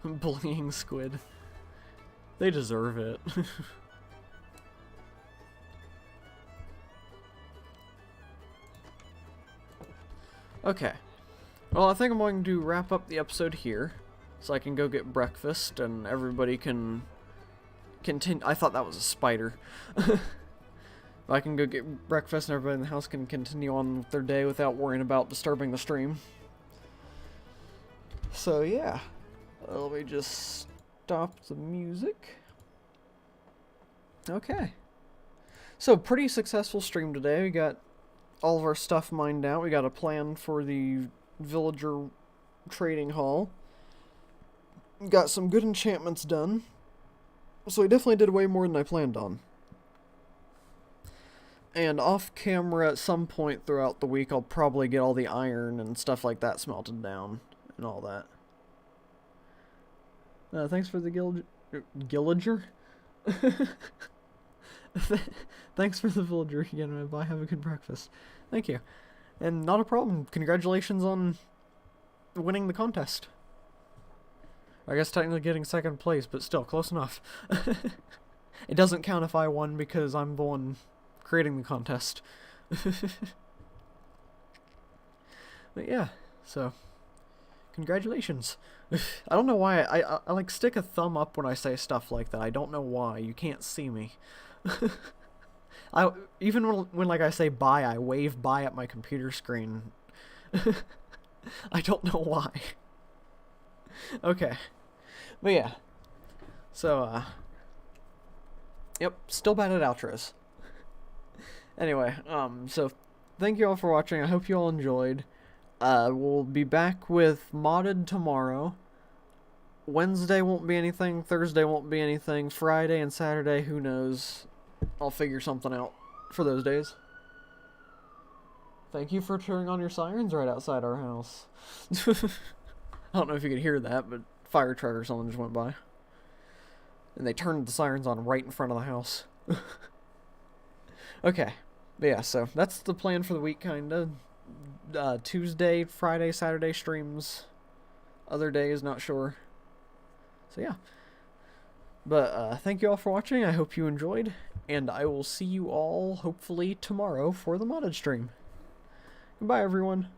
Bullying squid. They deserve it. Okay. Well, I think I'm going to wrap up the episode here, so I can go get breakfast and everybody can continue. I thought that was a spider. I can go get breakfast and everybody in the house can continue on with their day without worrying about disturbing the stream. So yeah, let me just stop the music. Okay. So pretty successful stream today. We got all of our stuff mined out. We got a plan for the villager trading hall. Got some good enchantments done. So we definitely did way more than I planned on. And off camera at some point throughout the week I'll probably get all the iron and stuff like that smelted down and all that. Thanks for the Gillager? Thanks for the villager again. Bye, have a good breakfast. Thank you. And not a problem. Congratulations on winning the contest. I guess technically getting second place, but still, close enough. It doesn't count if I won because I'm the one creating the contest. But yeah, so congratulations. I don't know why I like stick a thumb up when I say stuff like that. I don't know why. You can't see me. Even when like I say bye, I wave bye at my computer screen. I don't know why. Okay. But yeah. So, yep, still bad at outros. Anyway, so thank you all for watching. I hope you all enjoyed. We'll be back with modded tomorrow. Wednesday won't be anything. Thursday won't be anything. Friday and Saturday, who knows? I'll figure something out for those days. Thank you for turning on your sirens right outside our house. I don't know if you could hear that, but fire truck or something just went by. And they turned the sirens on right in front of the house. Okay. But yeah, so that's the plan for the week, kinda. Tuesday, Friday, Saturday streams. Other days, not sure. So yeah. But thank you all for watching. I hope you enjoyed. And I will see you all, hopefully, tomorrow for the modded stream. Goodbye, everyone.